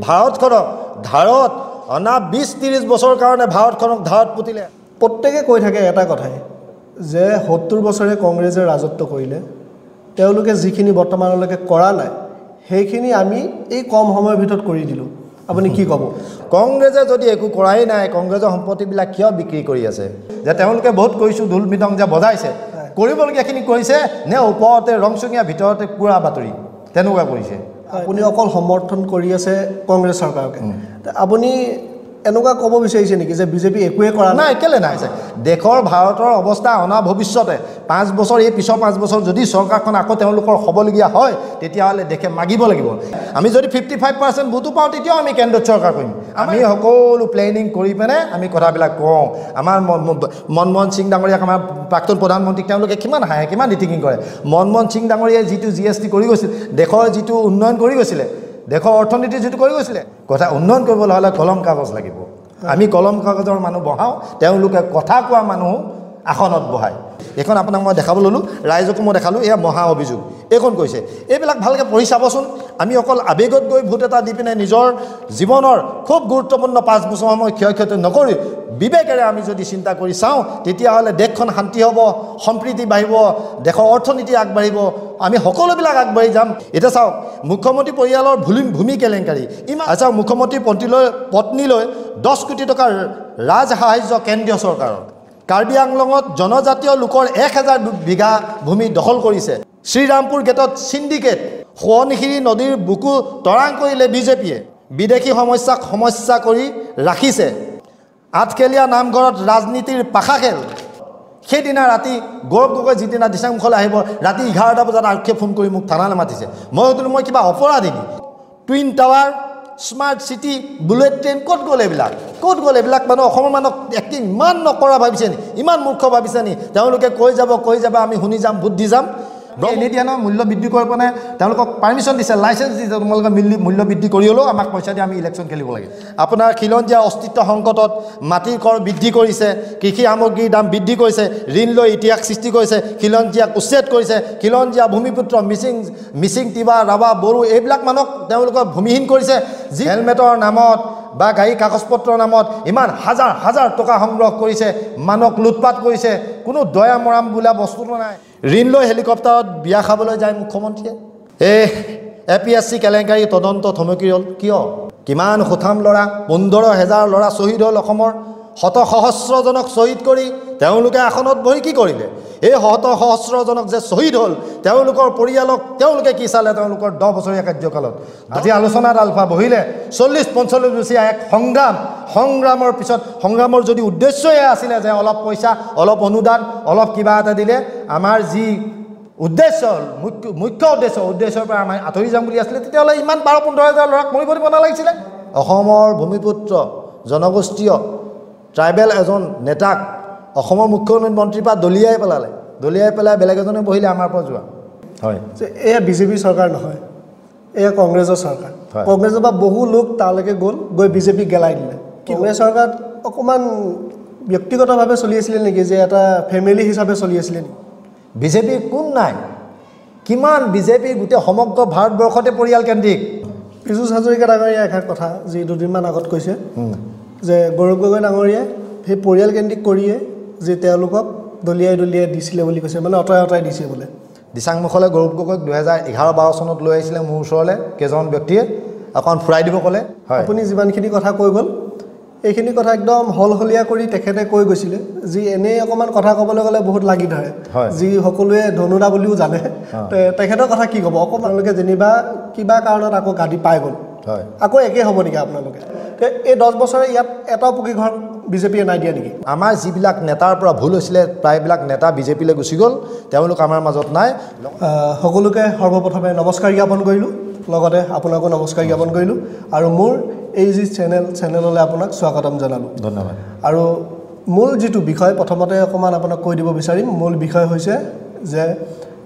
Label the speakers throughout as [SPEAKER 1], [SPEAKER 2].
[SPEAKER 1] ভাৰতখনক ধাৰত অনা 20-30 বছৰৰ কাৰণে ভাৰতখনক ধাৰত পুতিলে
[SPEAKER 2] প্ৰত্যেকে কৈ থাকে এটা কথাই যে 70 বছৰে কংগ্ৰেছে ৰাজত্ব কৰিলে তেওঁলোকে যিখিনি বৰ্তমানলৈকে কৰা নাই সেইখিনি আমি এই কম সময়ৰ ভিতৰত কৰি দিলো আপুনি কি ক'ব
[SPEAKER 1] কংগ্ৰেছে যদি একো কৰাই নাই কংগ্ৰেছৰ সম্পত্তিবিলাক কিয় বিক্ৰী কৰি আছে যে তেওঁলোকে বহুত কৈছো ঢোল মৃদং যে বজাইছে কৰিবলগীয়াখিনি কৰিছে নে ওপৰতে ৰংচঙীয়া ভিতৰতে পুৰা বাতৰি তেনেকুৱা কৰিছে
[SPEAKER 2] আপুনি অকল সমৰ্থন কৰি আছে কংগ্ৰেছ চৰকাৰকে আপুনি এনেকুৱা ক'ব বিচাৰিছে নেকি যে বিজেপি একোৱে কৰা
[SPEAKER 1] নাই কেলে নাই দেশৰ ভাৰতৰ অৱস্থা অনা ভৱিষ্যতে 5 বছৰ এই পিছৰ 5 বছৰ যদি চৰকাৰখন আকৌ তেওঁলোকৰ হ'বলগীয়া হয় তেতিয়াহ'লে দেশে মাগিব লাগিব আমি যদি 55% ভোটো পাওঁ তেতিয়াও আমি কেন্দ্ৰত চৰকাৰ কৰিম আমি সকলো প্লেনিং কৰি পেনে আমি কথাবিলাক কওঁ আমাৰ মনমোহন সিং ডাঙৰীয়াক আমাৰ প্ৰাক্তন প্ৰধানমন্ত্ৰীক তেওঁলোকে কিমান হাঁহে কিমান ইটিকিং কৰে মনমোহন সিং ডাঙৰীয়াই যিটো GST কৰি গৈছিল দেশৰ যিটো উন্নয়ন কৰি গৈছিলে দেশৰ অৰ্থনীতি যেটো কৰি গৈছিলে কথা উন্নয়ন কৰিবলৈ হলে কলম কাগজ লাগিব আমি কলম কাগজৰ মানুহ বহাও তেওঁলোকে কথা কোৱা মানুহ আসনত বহাই এখন আপোনাক মই দেখাব ললো ৰাইজকো মই দেখালো এয়া মহা অভিযোগ এখন কৈছে এইবিলাক ভালকে পঢ়ি চাবচোন আমি অকল আবেগত গৈ ভোট এটা দি পিনে নিজৰ জীৱনৰ খুব গুৰুত্বপূৰ্ণ 5 বছৰ সময় ক্ষয়ক্ষতি নকৰি বিবেকেৰে আমি যদি চিন্তা কৰি চাওঁ তেতিয়াহ'লে দেশখন শান্তি হ'ব সম্প্ৰীতি বাঢ়িব দেশৰ অৰ্থনীতি আগবাঢ়িব আমি সকলোবিলাক আগবাঢ়ি যাম এটা চাওক মুখ্যমন্ত্ৰী পৰিয়ালৰ ভূমি কেলেংকাৰী ইমান আচ্ছা মুখ্যমন্ত্ৰী পত্নীলৈ 10 কোটি টকাৰ ৰাজ সাহায্য কেন্দ্ৰীয় চৰকাৰৰ কাৰ্বি আংলঙত জনজাতীয় লোকৰ 1000 বিঘা ভূমি দখল কৰিছে শ্ৰীৰামপুৰ গেটত সিন্ডিকেট সোৱণশিৰি নদীৰ বুকু তৰাং কৰিলে বিজেপিয়ে বিদেশী সমস্যা কৰি ৰাখিছে আঠখেলীয়া নামঘৰত ৰাজনীতিৰ পাখা খেল সেইদিনা ৰাতি গৌৰৱ গগৈ যিদিনা দিচাংমুখলৈ আহিব ৰাতি 11টা বজাত আৰক্ষীয়ে ফোন কৰি মোক থানালৈ মাতিছে মই সুধিলোঁ মই কিবা অপৰাধী নেকি টুইন টাৱাৰ স্মাৰ্ট সিটি বুলেট ট্ৰেইন ক'ত গ'ল এইবিলাক মানুহ অসমৰ মানুহ এক্টিং ইমান নকৰা ভাবিছে নি ইমান মূৰ্খ ভাবিছে নি তেওঁলোকে কৈ যাব আমি শুনি যাম ভোট দি যাম এনে দিয়া নহয় মূল্য বৃদ্ধি কৰিব নাই তেওঁলোকক পাৰ্মিশ্যন দিছে লাইচেঞ্চ দিছে তোমালোকে মূল্য বৃদ্ধি কৰি হ'লেও আমাক পইচা দি আমি ইলেকশ্যন খেলিব লাগে আপোনাৰ খিলঞ্জীয়া অস্তিত্ব সংকটত মাটিৰ কৰ বৃদ্ধি কৰিছে কৃষি সামগ্ৰীৰ দাম বৃদ্ধি কৰিছে ঋণ লৈ ইতিহাস সৃষ্টি কৰিছে খিলঞ্জীয়াক উচ্ছেদ কৰিছে খিলঞ্জীয়া ভূমিপুত্ৰ মিচিং তিৱা ৰাভা বড়ো এইবিলাক মানুহক তেওঁলোকক ভূমিহীন কৰিছে যি হেলমেটৰ নামত বা গাড়ী কাগজপত্ৰৰ নামত ইমান হাজাৰ টকা সংগ্ৰহ কৰিছে মানুহক লুটপাট কৰিছে কোনো দয়া মৰাম বোলা বস্তুটো নাই ঋণ লৈ হেলিকপ্টাৰত বিয়া খাবলৈ যায় মুখ্যমন্ত্ৰীয়ে APSC কেলেংকাৰী তদন্ত থমকি হ'ল কিয় কিমান সুঠাম ল'ৰা 15,000 ল'ৰা শ্বহীদ হ'ল অসমৰ সহস্ৰজনক শ্বহীদ কৰি তেওঁলোকে আসনত বহি কি কৰিলে এই সহস্ৰজনক যে শ্বহীদ হ'ল তেওঁলোকৰ পৰিয়ালক তেওঁলোকে কি চালে তেওঁলোকৰ 10 বছৰীয়া কাৰ্যকালত আজি আলোচনাত আলফা বহিলে 40-45 বছৰীয়া এক সংগ্ৰামৰ পিছত সংগ্ৰামৰ যদি উদ্দেশ্যই আছিলে যে অলপ পইচা অলপ অনুদান অলপ কিবা এটা দিলে আমাৰ যি উদ্দেশ্য মুখ্য উদ্দেশ্যৰ পৰা আমি আঁতৰি যাম বুলি আছিলে তেতিয়াহ'লে ইমান 12-15,000 ল'ৰাক মৰিব দিব নালাগিছিলে অসমৰ ভূমিপুত্ৰ জনগোষ্ঠীয় ট্ৰাইবেল এজন নেতাক অসমৰ মুখ্যমন্ত্ৰীৰ পৰা দলিয়াই পেলাই বেলেগ এজনে বহিলে আমাৰ পৰা যোৱা হয়
[SPEAKER 2] যে এয়া বিজেপি চৰকাৰ নহয় এয়া কংগ্ৰেছৰ চৰকাৰ কংগ্ৰেছৰ পৰা বহু লোক তালৈকে গৈ বিজেপি গেলাই দিলে কংগ্ৰেছ চৰকাৰ অকণমান ব্যক্তিগতভাৱে চলি আছিলে নেকি যে এটা ফেমিলি হিচাপে চলি আছিলে নেকি
[SPEAKER 1] বিজেপি কোন নাই কিমান বিজেপি গোটেই সমগ্ৰ ভাৰতবৰ্ষতে পৰিয়ালকেন্দ্ৰিক
[SPEAKER 2] পীযুষ হাজৰিকা ডাঙৰীয়া এষাৰ কথা যি দুদিনমান আগত কৈছে যে গৌৰৱ গগৈ ডাঙৰীয়াই সেই পৰিয়ালকেন্দ্ৰিক কৰিয়ে যে তেওঁলোকক দলিয়াই দিছিলে বুলি কৈছে মানে অতৰাই দিছে বোলে
[SPEAKER 1] দিচাংমুখলৈ গৌৰৱ গগৈক 2011-12 চনত লৈ আহিছিলে মোৰ ওচৰলৈ কেইজন ব্যক্তিয়ে অকণ ফুৰাই দিব ক'লে
[SPEAKER 2] আপুনি যিমানখিনি কথা কৈ গ'ল এইখিনি কথা একদম হলহলীয়া কৰি তেখেতে কৈ গৈছিলে যি এনেই অকণমান কথা ক'বলৈ গ'লে বহুত লাগি ধৰে যি সকলোৱে ধনুদা বুলিও জানে তেখেতৰ কথা কি ক'ব অকণমানলৈকে যেনিবা কিবা কাৰণত আকৌ গাড়ী পাই গ'ল আকৌ একে হ'ব নেকি আপোনালোকে এই 10 বছৰে ইয়াত এটাও পকী ঘৰ বিজেপিয়ে নাই দিয়া নেকি
[SPEAKER 1] আমাৰ যিবিলাক নেতাৰ পৰা ভুল হৈছিলে প্ৰায়বিলাক নেতা বিজেপিলৈ গুচি গ'ল তেওঁলোক আমাৰ মাজত নাই
[SPEAKER 2] সকলোকে সৰ্বপ্ৰথমে নমস্কাৰ জ্ঞাপন কৰিলোঁ লগতে আপোনাকো নমস্কাৰ জ্ঞাপন কৰিলোঁ আৰু মোৰ এই যি চেনেললৈ আপোনাক স্বাগতম জনালোঁ
[SPEAKER 1] ধন্যবাদ
[SPEAKER 2] আৰু মূল যিটো বিষয় প্ৰথমতে অকণমান আপোনাক কৈ দিব বিচাৰিম মূল বিষয় হৈছে যে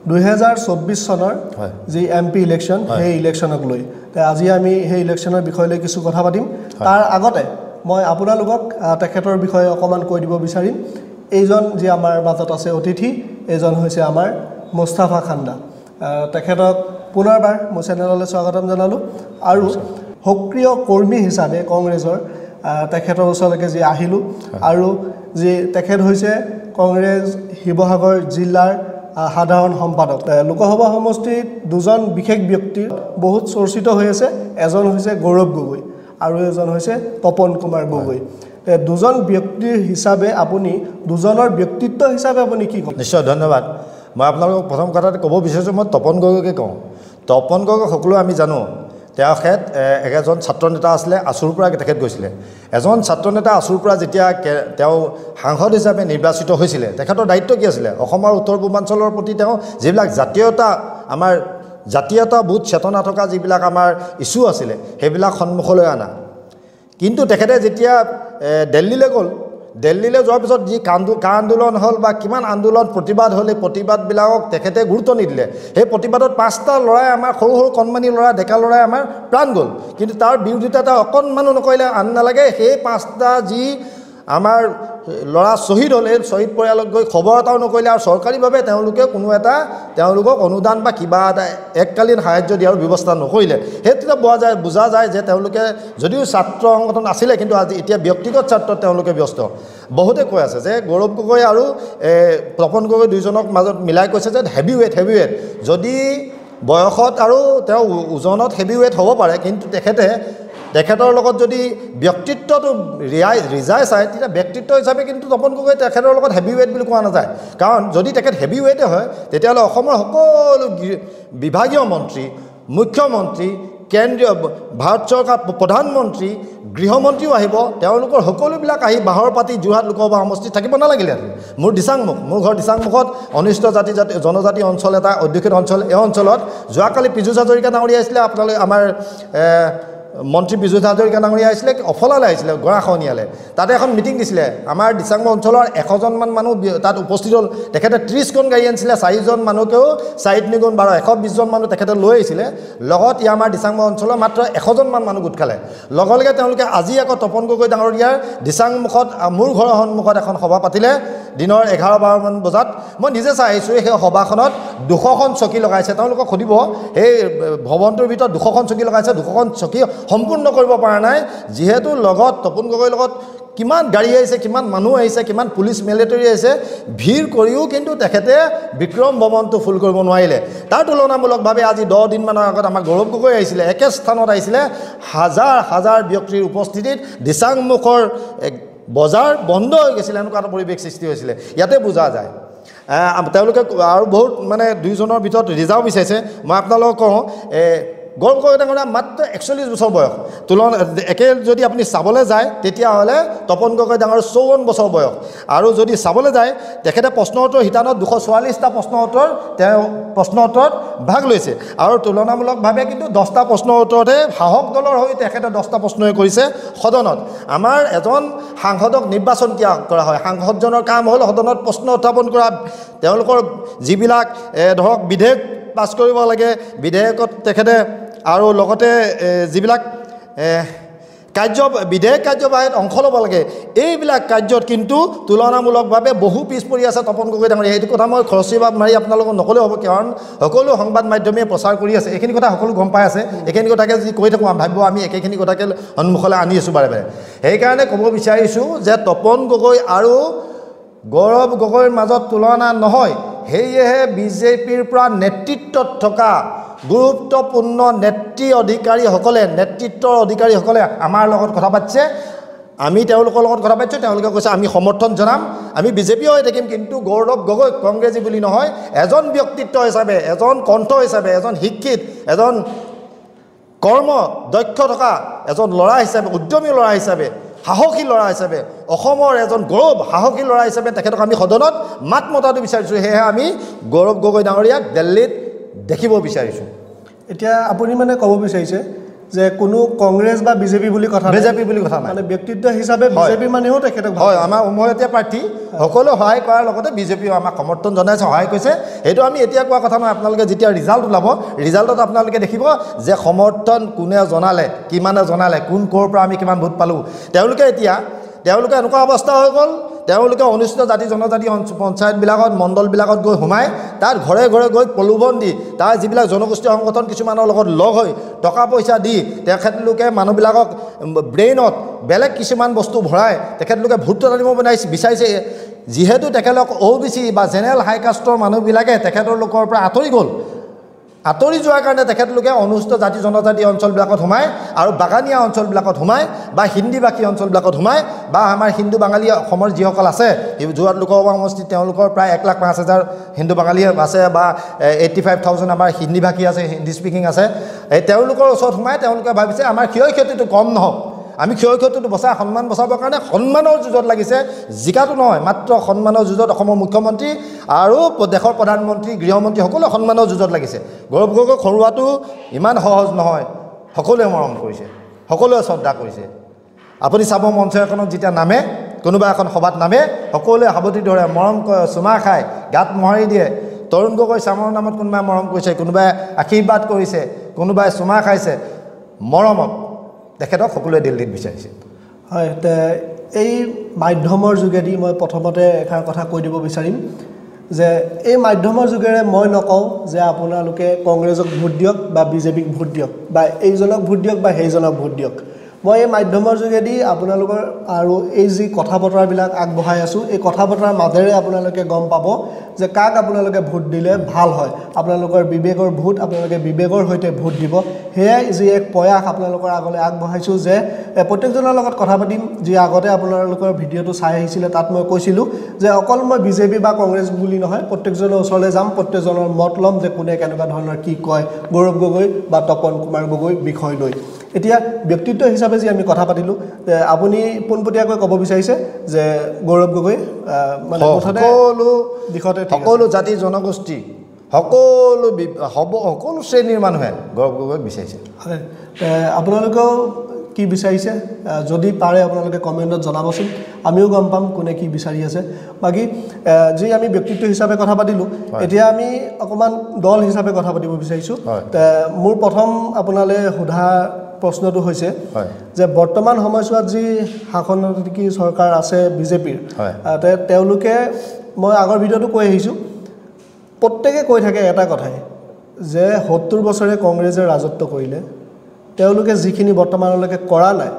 [SPEAKER 2] 2024 চনৰ যি MP ইলেকশ্যন সেই ইলেকশ্যনক লৈ আজি আমি সেই ইলেকশ্যনৰ বিষয়লৈ কিছু কথা পাতিম তাৰ আগতে মই আপোনালোকক তেখেতৰ বিষয়ে অকণমান কৈ দিব বিচাৰিম এইজন যি আমাৰ মাজত আছে অতিথি এজন হৈছে আমাৰ মুস্তাফা খান্দা তেখেতক পুনৰবাৰ মোৰ চেনেললৈ স্বাগতম জনালোঁ আৰু সক্ৰিয় কৰ্মী হিচাপে কংগ্ৰেছৰ তেখেতৰ ওচৰলৈকে যি আহিলোঁ আৰু যি তেখেত হৈছে কংগ্ৰেছ শিৱসাগৰ জিলাৰ সাধাৰণ সম্পাদক। লোকসভা সমষ্টিত দুজন বিশেষ ব্যক্তি বহুত চৰ্চিত হৈ আছে, এজন হৈছে গৌৰৱ গগৈ আৰু এজন হৈছে তপন কুমাৰ গগৈ। দুজন ব্যক্তিৰ হিচাপে আপুনি দুজনৰ ব্যক্তিত্ব হিচাপে আপুনি কি ক'ব?
[SPEAKER 1] নিশ্চয় ধন্যবাদ। মই আপোনালোকক প্ৰথম কথাটো ক'ব বিচাৰিছোঁ, মই তপন গগৈকে কওঁ। তপন গগৈ সকলোৱে আমি জানো, তেখেত এজন ছাত্ৰ নেতা আছিলে, আছুৰ পৰা তেখেত গৈছিলে। এজন ছাত্ৰ নেতা আছুৰ পৰা যেতিয়া তেওঁ সাংসদ হিচাপে নিৰ্বাচিত হৈছিলে, তেখেতৰ দায়িত্ব কি আছিলে? অসমৰ উত্তৰ পূৰ্বাঞ্চলৰ প্ৰতি তেওঁ যিবিলাক জাতীয়তাবোধ চেতনা থকা যিবিলাক আমাৰ ইছ্যু আছিলে সেইবিলাক সন্মুখলৈ অনা। কিন্তু তেখেতে যেতিয়া দিল্লীলৈ গ'ল, দিল্লীলৈ যোৱাৰ পিছত যি কা আন্দোলন হ'ল বা কিমান আন্দোলন প্ৰতিবাদ হ'ল, এই প্ৰতিবাদবিলাকক তেখেতে গুৰুত্ব নিদিলে। সেই প্ৰতিবাদত 5টা ল'ৰাই, আমাৰ সৰু সৰু কণমানি ল'ৰা, ডেকা ল'ৰাই আমাৰ প্ৰাণ গ'ল। কিন্তু তাৰ বিৰোধিতা এটা অকণমানো নকৰিলে। আন নালাগে সেই 5টা যি আমাৰ ল'ৰা শ্বহীদ হ'ল, এই শ্বহীদ পৰিয়ালত গৈ খবৰ এটাও নকৰিলে আৰু চৰকাৰীভাৱে তেওঁলোকে কোনো এটা তেওঁলোকক অনুদান বা কিবা এটা এককালীন সাহায্য দিয়াৰ ব্যৱস্থা নকৰিলে। সেইটোতে বুজা যায় যে তেওঁলোকে যদিও ছাত্ৰ সংগঠন আছিলে, কিন্তু আজি এতিয়া ব্যক্তিগত স্বাৰ্থত তেওঁলোকে ব্যস্ত। বহুতে কৈ আছে যে গৌৰৱ গগৈ আৰু তপন গগৈ দুইজনক মাজত মিলাই কৈছে যে হেভি ৱেইট যদি বয়সত আৰু তেওঁ ওজনত হেভি ৱেইট হ'ব পাৰে, কিন্তু তেখেতৰ লগত যদি ব্যক্তিত্বটো ৰিজাই চায়, তেতিয়া ব্যক্তিত্ব হিচাপে কিন্তু তপন গগৈ তেখেতৰ লগত হেভি ৱেইট বুলি কোৱা নাযায়। কাৰণ যদি তেখেত হেভি ৱেইটে হয়, তেতিয়াহ'লে অসমৰ সকলো বিভাগীয় মন্ত্ৰী, মুখ্যমন্ত্ৰী, কেন্দ্ৰীয় ভাৰত চৰকাৰ প্ৰধানমন্ত্ৰী, গৃহমন্ত্ৰীও আহিব, তেওঁলোকৰ সকলোবিলাক আহি বাহৰ পাতি যোৰহাট লোকসভা সমষ্টিত থাকিব নালাগিলেহেঁতেন। মোৰ ঘৰ দিচাংমুখত অনিষ্ট জনজাতি অঞ্চল এটা, অধ্যুষিত অঞ্চল। এই অঞ্চলত যোৱাকালি পীযুষ হাজৰিকা ডাঙৰীয়া আহিছিলে, আপোনালোকে আমাৰ মন্ত্ৰী পীযুষ হাজৰিকা ডাঙৰীয়া আহিছিলে, অফলালৈ আহিছিলে গৰাখহনীয়ালৈ। তাতে এখন মিটিং দিছিলে। আমাৰ দিচাংমুখ অঞ্চলৰ 100জনমান মানুহ তাত উপস্থিত হ'ল। তেখেতে 30খন গাড়ী আনিছিলে, 4জন মানুহকেও 4 × 12 120জন মানুহ তেখেতে লৈ আহিছিলে। লগত আমাৰ দিচাংমুখ অঞ্চলৰ মাত্ৰ 100জনমান মানুহ গোট খালে। লগে তেওঁলোকে আজি আকৌ তপন গগৈ ডাঙৰীয়াৰ দিচাংমুখত, মোৰ ঘৰৰ সন্মুখত এখন সভা পাতিলে দিনৰ 11-12মান বজাত। মই নিজে চাই আহিছোঁ। সেই সভাখনত 200খন চকী লগাইছে। তেওঁলোকক সুধিব, এই ভৱনটোৰ ভিতৰত 200খন চকী লগাইছে, 200খন চকী সম্পূৰ্ণ কৰিব পৰা নাই, যিহেতু লগত তপন গগৈৰ লগত কিমান গাড়ী আহিছে, কিমান মানুহ আহিছে, কিমান পুলিচ মিলিটাৰী আহিছে, ভিৰ কৰিও কিন্তু তেখেতে বিক্ৰম ভৱনটো ফুল কৰিব নোৱাৰিলে। তাৰ তুলনামূলকভাৱে আজি 10 দিনমানৰ আগত আমাৰ গৌৰৱ গগৈ আহিছিলে, একে স্থানত আহিছিলে, হাজাৰ ব্যক্তিৰ উপস্থিতিত দিচাংমুখৰ বজাৰ বন্ধ হৈ গৈছিলে, এনেকুৱা এটা পৰিৱেশ সৃষ্টি হৈছিলে। ইয়াতে বুজা যায় তেওঁলোকে আৰু বহুত দুইজনৰ ভিতৰত ৰিজাৰ্ভ বিচাৰিছে। মই আপোনালোকক কওঁ, গৌৰৱ গগৈ ডাঙৰীয়া মাত্ৰ 41 বছৰ বয়স। একে যদি আপুনি চাবলৈ যায়, তেতিয়াহ'লে তপন গগৈ ডাঙৰ 54 বছৰ বয়স। আৰু যদি চাবলৈ যায়, তেখেতে প্ৰশ্ন উত্তৰ শিতানত 244টা প্ৰশ্ন উত্তৰত ভাগ লৈছে। আৰু তুলনামূলকভাৱে কিন্তু 10টা প্ৰশ্ন উত্তৰতহে সাহস দলৰ হৈ তেখেতে 10টা প্ৰশ্নই কৰিছে সদনত। আমাৰ এজন সাংসদক নিৰ্বাচন কৰা হয়, সাংসদজনৰ কাম হ'ল সদনত প্ৰশ্ন উত্থাপন কৰা, তেওঁলোকৰ যিবিলাক ধৰক বিধেয়ক পাছ কৰিব লাগে, বিধেয়কত তেখেতে আৰু লগতে যিবিলাক বিধেয়ক কাৰ্যবাহীত অংশ ল'ব লাগে, এইবিলাক কাৰ্যত কিন্তু তুলনামূলকভাৱে বহু পিছ পৰি আছে তপন গগৈ ডাঙৰীয়া। এইটো কথা মই খৰচীভাৱ মাৰি আপোনালোকক নকলেও হ'ব, কাৰণ সকলো সংবাদ মাধ্যমে প্ৰচাৰ কৰি আছে। এইখিনি কথা সকলো গম পাই আছে। এইখিনি কথাকে যদি কৈ থাকোঁ, ভাবিব আমি একেখিনি কথাকে সন্মুখলৈ আনি আছোঁ বাৰে বাৰে। সেইকাৰণে ক'ব বিচাৰিছোঁ যে তপন গগৈ আৰু গৌৰৱ গগৈৰ মাজত তুলনা নহয়। সেয়েহে বিজেপিৰ পৰা নেতৃত্বত থকা গুৰুত্বপূৰ্ণ নেতৃত্বৰ অধিকাৰীসকলে আমাৰ লগত কথা পাতিছে, আমি তেওঁলোকৰ লগত কথা পাতিছোঁ। তেওঁলোকে কৈছে আমি সমৰ্থন জনাম, আমি বিজেপি হৈ থাকিম, কিন্তু গৌৰৱ গগৈ কংগ্ৰেছী বুলি নহয়, এজন ব্যক্তিত্ব হিচাপে, এজন কণ্ঠ হিচাপে, এজন শিক্ষিত, এজন কৰ্ম দক্ষ থকা এজন ল'ৰা হিচাপে, উদ্যমী ল'ৰা হিচাপে, সাহসী ল'ৰা হিচাপে, অসমৰ এজন গৌৰৱ সাহসী ল'ৰা হিচাপে তেখেতক আমি সদনত মাত মতাটো বিচাৰিছোঁ। সেয়েহে আমি গৌৰৱ গগৈ ডাঙৰীয়াক দিল্লীত দেখিব বিচাৰিছোঁ।
[SPEAKER 2] এতিয়া আপুনি ক'ব বিচাৰিছে যে কোনো কংগ্ৰেছ বা বিজেপি বুলি কথা নাই, ব্যক্তিত্ব হিচাপে বিজেপি মানেও তেখেতক
[SPEAKER 1] হয়, আমাৰ উমৈহতীয়া প্ৰাৰ্থী সকলো সহায় কৰাৰ লগতে বিজেপিও আমাক সমৰ্থন জনাইছে, সহায় কৰিছে। সেইটো আমি এতিয়া কোৱা কথা নহয়, আপোনালোকে যেতিয়া ৰিজাল্ট ওলাব, ৰিজাল্টত আপোনালোকে দেখিব যে সমৰ্থন কোনে জনালে, কিমানে জনালে, কোন ক'ৰ পৰা আমি কিমান ভোট পালোঁ। তেওঁলোকে এনেকুৱা অৱস্থা হৈ গ'ল তেওঁলোকে অনুসূচিত জাতি জনজাতি পঞ্চায়তবিলাকত মণ্ডলবিলাকত গৈ সোমাই তাত ঘৰে ঘৰে গৈ প্ৰলোভন দি তাৰ যিবিলাক জনগোষ্ঠীয় সংগঠন কিছুমানৰ লগত লগ হৈ টকা পইচা দি তেখেতলোকে মানুহবিলাকক ব্ৰেইনত বেলেগ কিছুমান বস্তু ভৰাই তেখেতলোকে ভোট আনিব বিচাৰিছে যিহেতু তেখেতলোক OBC বা জেনেৰেল হাই কাষ্টৰ মানুহবিলাকে তেখেতলোকৰ পৰা আঁতৰি যোৱাৰ কাৰণে তেখেতলোকে অনুসূচিত জাতি জনজাতি অঞ্চলবিলাকত সোমায় আৰু বাগানীয়া অঞ্চলবিলাকত সোমায় বা হিন্দীভাষী অঞ্চলবিলাকত সোমায় বা আমাৰ হিন্দু বাঙালী অসমৰ যিসকল আছে যোৰহাট লোকসভা সমষ্টিত তেওঁলোকৰ প্ৰায় 1,05,000 হিন্দু বাঙালী আছে বা 85,000 আমাৰ হিন্দীভাষী আছে হিন্দী স্পিকিং আছে তেওঁলোকৰ ওচৰত সোমাই তেওঁলোকে ভাবিছে আমাৰ ক্ষয় ক্ষতিটো কম নহওক আমি ক্ষয় ক্ষতিটো বচাই সন্মান বচাবৰ কাৰণে সন্মানৰ যুঁজত লাগিছে জিকাটো নহয় মাত্ৰ সন্মানৰ যুঁজত অসমৰ মুখ্যমন্ত্ৰী আৰু দেশৰ প্ৰধানমন্ত্ৰী গৃহমন্ত্ৰী সকলো সন্মানৰ যুঁজত লাগিছে গৌৰৱ গগৈক হৰুৱাটো ইমান সহজ নহয় সকলোৱে মৰম কৰিছে সকলোৱে শ্ৰদ্ধা কৰিছে আপুনি চাব মঞ্চ এখনত যেতিয়া নামে কোনোবা এখন সভাত নামে সকলোৱে সাৱটি ধৰে মৰম কৰে চুমা খায় গাত মোহাৰি দিয়ে তৰুণ গগৈ চামৰ নামত কোনোবাই মৰম কৰিছে কোনোবাই আশীৰ্বাদ কৰিছে কোনোবাই চুমা খাইছে মৰমত তেখেতক সকলোৱে দিল্লীত বিচাৰিছে
[SPEAKER 2] হয় এই মাধ্যমৰ যোগেদি মই প্ৰথমতে এষাৰ কথা কৈ দিব বিচাৰিম যে এই মাধ্যমৰ যোগেৰে মই নকওঁ যে আপোনালোকে কংগ্ৰেছক ভোট দিয়ক বা বিজেপিক ভোট দিয়ক বা এইজনক ভোট দিয়ক বা সেইজনক ভোট দিয়ক মই এই মাধ্যমৰ যোগেদি আপোনালোকৰ আৰু এই যি কথা বতৰাবিলাক আগবঢ়াই আছোঁ এই কথা বতৰাৰ মাজেৰে আপোনালোকে গম পাব যে কাক আপোনালোকে ভোট দিলে ভাল হয় আপোনালোকৰ বিবেকৰ ভোট আপোনালোকে বিবেকৰ সৈতে ভোট দিব সেয়াই যি এক প্ৰয়াস আপোনালোকৰ আগলৈ আগবঢ়াইছোঁ যে প্ৰত্যেকজনৰ লগত কথা পাতিম যি আগতে আপোনালোকৰ ভিডিঅ'টো চাই আহিছিলে তাত মই কৈছিলোঁ যে অকল মই বিজেপি বা কংগ্ৰেছ বুলি নহয় প্ৰত্যেকজনৰ ওচৰলৈ যাম প্ৰত্যেকজনৰ মত ল'ম যে কোনে কেনেকুৱা ধৰণৰ কি কয় গৌৰৱ গগৈ বা তপন কুমাৰ গগৈ বিষয় লৈ এতিয়া ব্যক্তিত্ব হিচাপে যি আমি কথা পাতিলোঁ আপুনি পোনপটীয়াকৈ ক'ব বিচাৰিছে যে গৌৰৱ গগৈ মানে
[SPEAKER 1] সকলো জাতি জনগোষ্ঠী সকলো শ্ৰেণীৰ মানুহে গৌৰৱ গগৈক বিচাৰিছে
[SPEAKER 2] হয় আপোনালোকেও কি বিচাৰিছে যদি পাৰে আপোনালোকে কমেণ্টত জনাবচোন আমিও গম পাম কোনে কি বিচাৰি আছে বাকী যি আমি ব্যক্তিত্ব হিচাপে কথা পাতিলোঁ এতিয়া আমি অকণমান দল হিচাপে কথা পাতিব বিচাৰিছোঁ মোৰ প্ৰথম আপোনালৈ সোধা প্ৰশ্নটো হৈছে যে বৰ্তমান সময়ছোৱাত যি শাসনতান্ত্ৰিক চৰকাৰ আছে বিজেপিৰ তেওঁলোকে মই আগৰ ভিডিঅ'টো কৈ আহিছোঁ প্ৰত্যেকে কৈ থাকে এটা কথাই যে 70 বছৰে কংগ্ৰেছে ৰাজত্ব কৰিলে তেওঁলোকে যিখিনি বৰ্তমানলৈকে কৰা নাই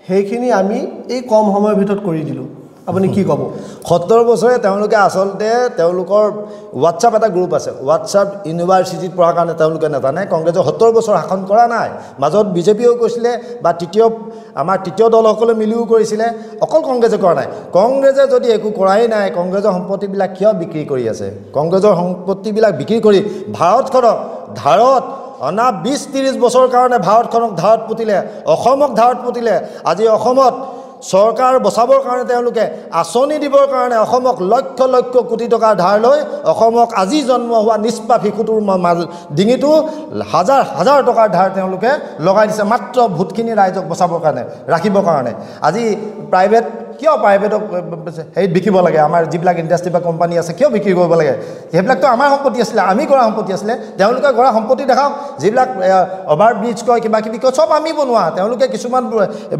[SPEAKER 2] সেইখিনি আমি এই কম সময়ৰ ভিতৰত কৰি দিলোঁ আপুনি কি ক'ব
[SPEAKER 1] 70 বছৰে তেওঁলোকে আচলতে তেওঁলোকৰ হোৱাটছআপ এটা গ্ৰুপ আছে হোৱাটছআপ ইউনিভাৰ্চিটিত পঢ়াৰ কাৰণে তেওঁলোকে নাজানে কংগ্ৰেছে 70 বছৰ শাসন কৰা নাই মাজত বিজেপিও কৈছিলে বা আমাৰ তৃতীয় দলসকলে মিলিও কৰিছিলে অকল কংগ্ৰেছে কৰা নাই কংগ্ৰেছে যদি একো কৰাই নাই কংগ্ৰেছৰ সম্পত্তিবিলাক কিয় বিক্ৰী কৰি আছে কংগ্ৰেছৰ সম্পত্তিবিলাক বিক্ৰী কৰি ভাৰতখনক ধাৰত অনা 20-30 বছৰৰ কাৰণে ভাৰতখনক ধাৰত পুতিলে অসমক ধাৰত পুতিলে আজি অসমত চৰকাৰ বচাবৰ কাৰণে তেওঁলোকে আঁচনি দিবৰ কাৰণে অসমক লক্ষ লক্ষ কোটি টকা ধাৰ লৈ অসমক আজি জন্ম হোৱা নিষ্পাপ শিশুটোৰ ডিঙিটো হাজাৰ হাজাৰ টকাৰ ধাৰ তেওঁলোকে লগাই দিছে মাত্ৰ ভোটখিনি ৰাইজক বচাবৰ কাৰণে ৰাখিবৰ কাৰণে আজি প্ৰাইভেট কিয় প্ৰাইভেটক হেৰিত বিকিব লাগে আমাৰ যিবিলাক ইণ্ডাষ্ট্ৰি বা কোম্পানী আছে কিয় বিক্ৰী কৰিব লাগে সেইবিলাকতো আমাৰ সম্পত্তি আছিলে আমি কৰা সম্পত্তি আছিলে তেওঁলোকে কৰা সম্পত্তি দেখাওক যিবিলাক অভাৰ ব্ৰিজ কয় কিবা কিবি কয় চব আমি বনোৱা তেওঁলোকে কিছুমান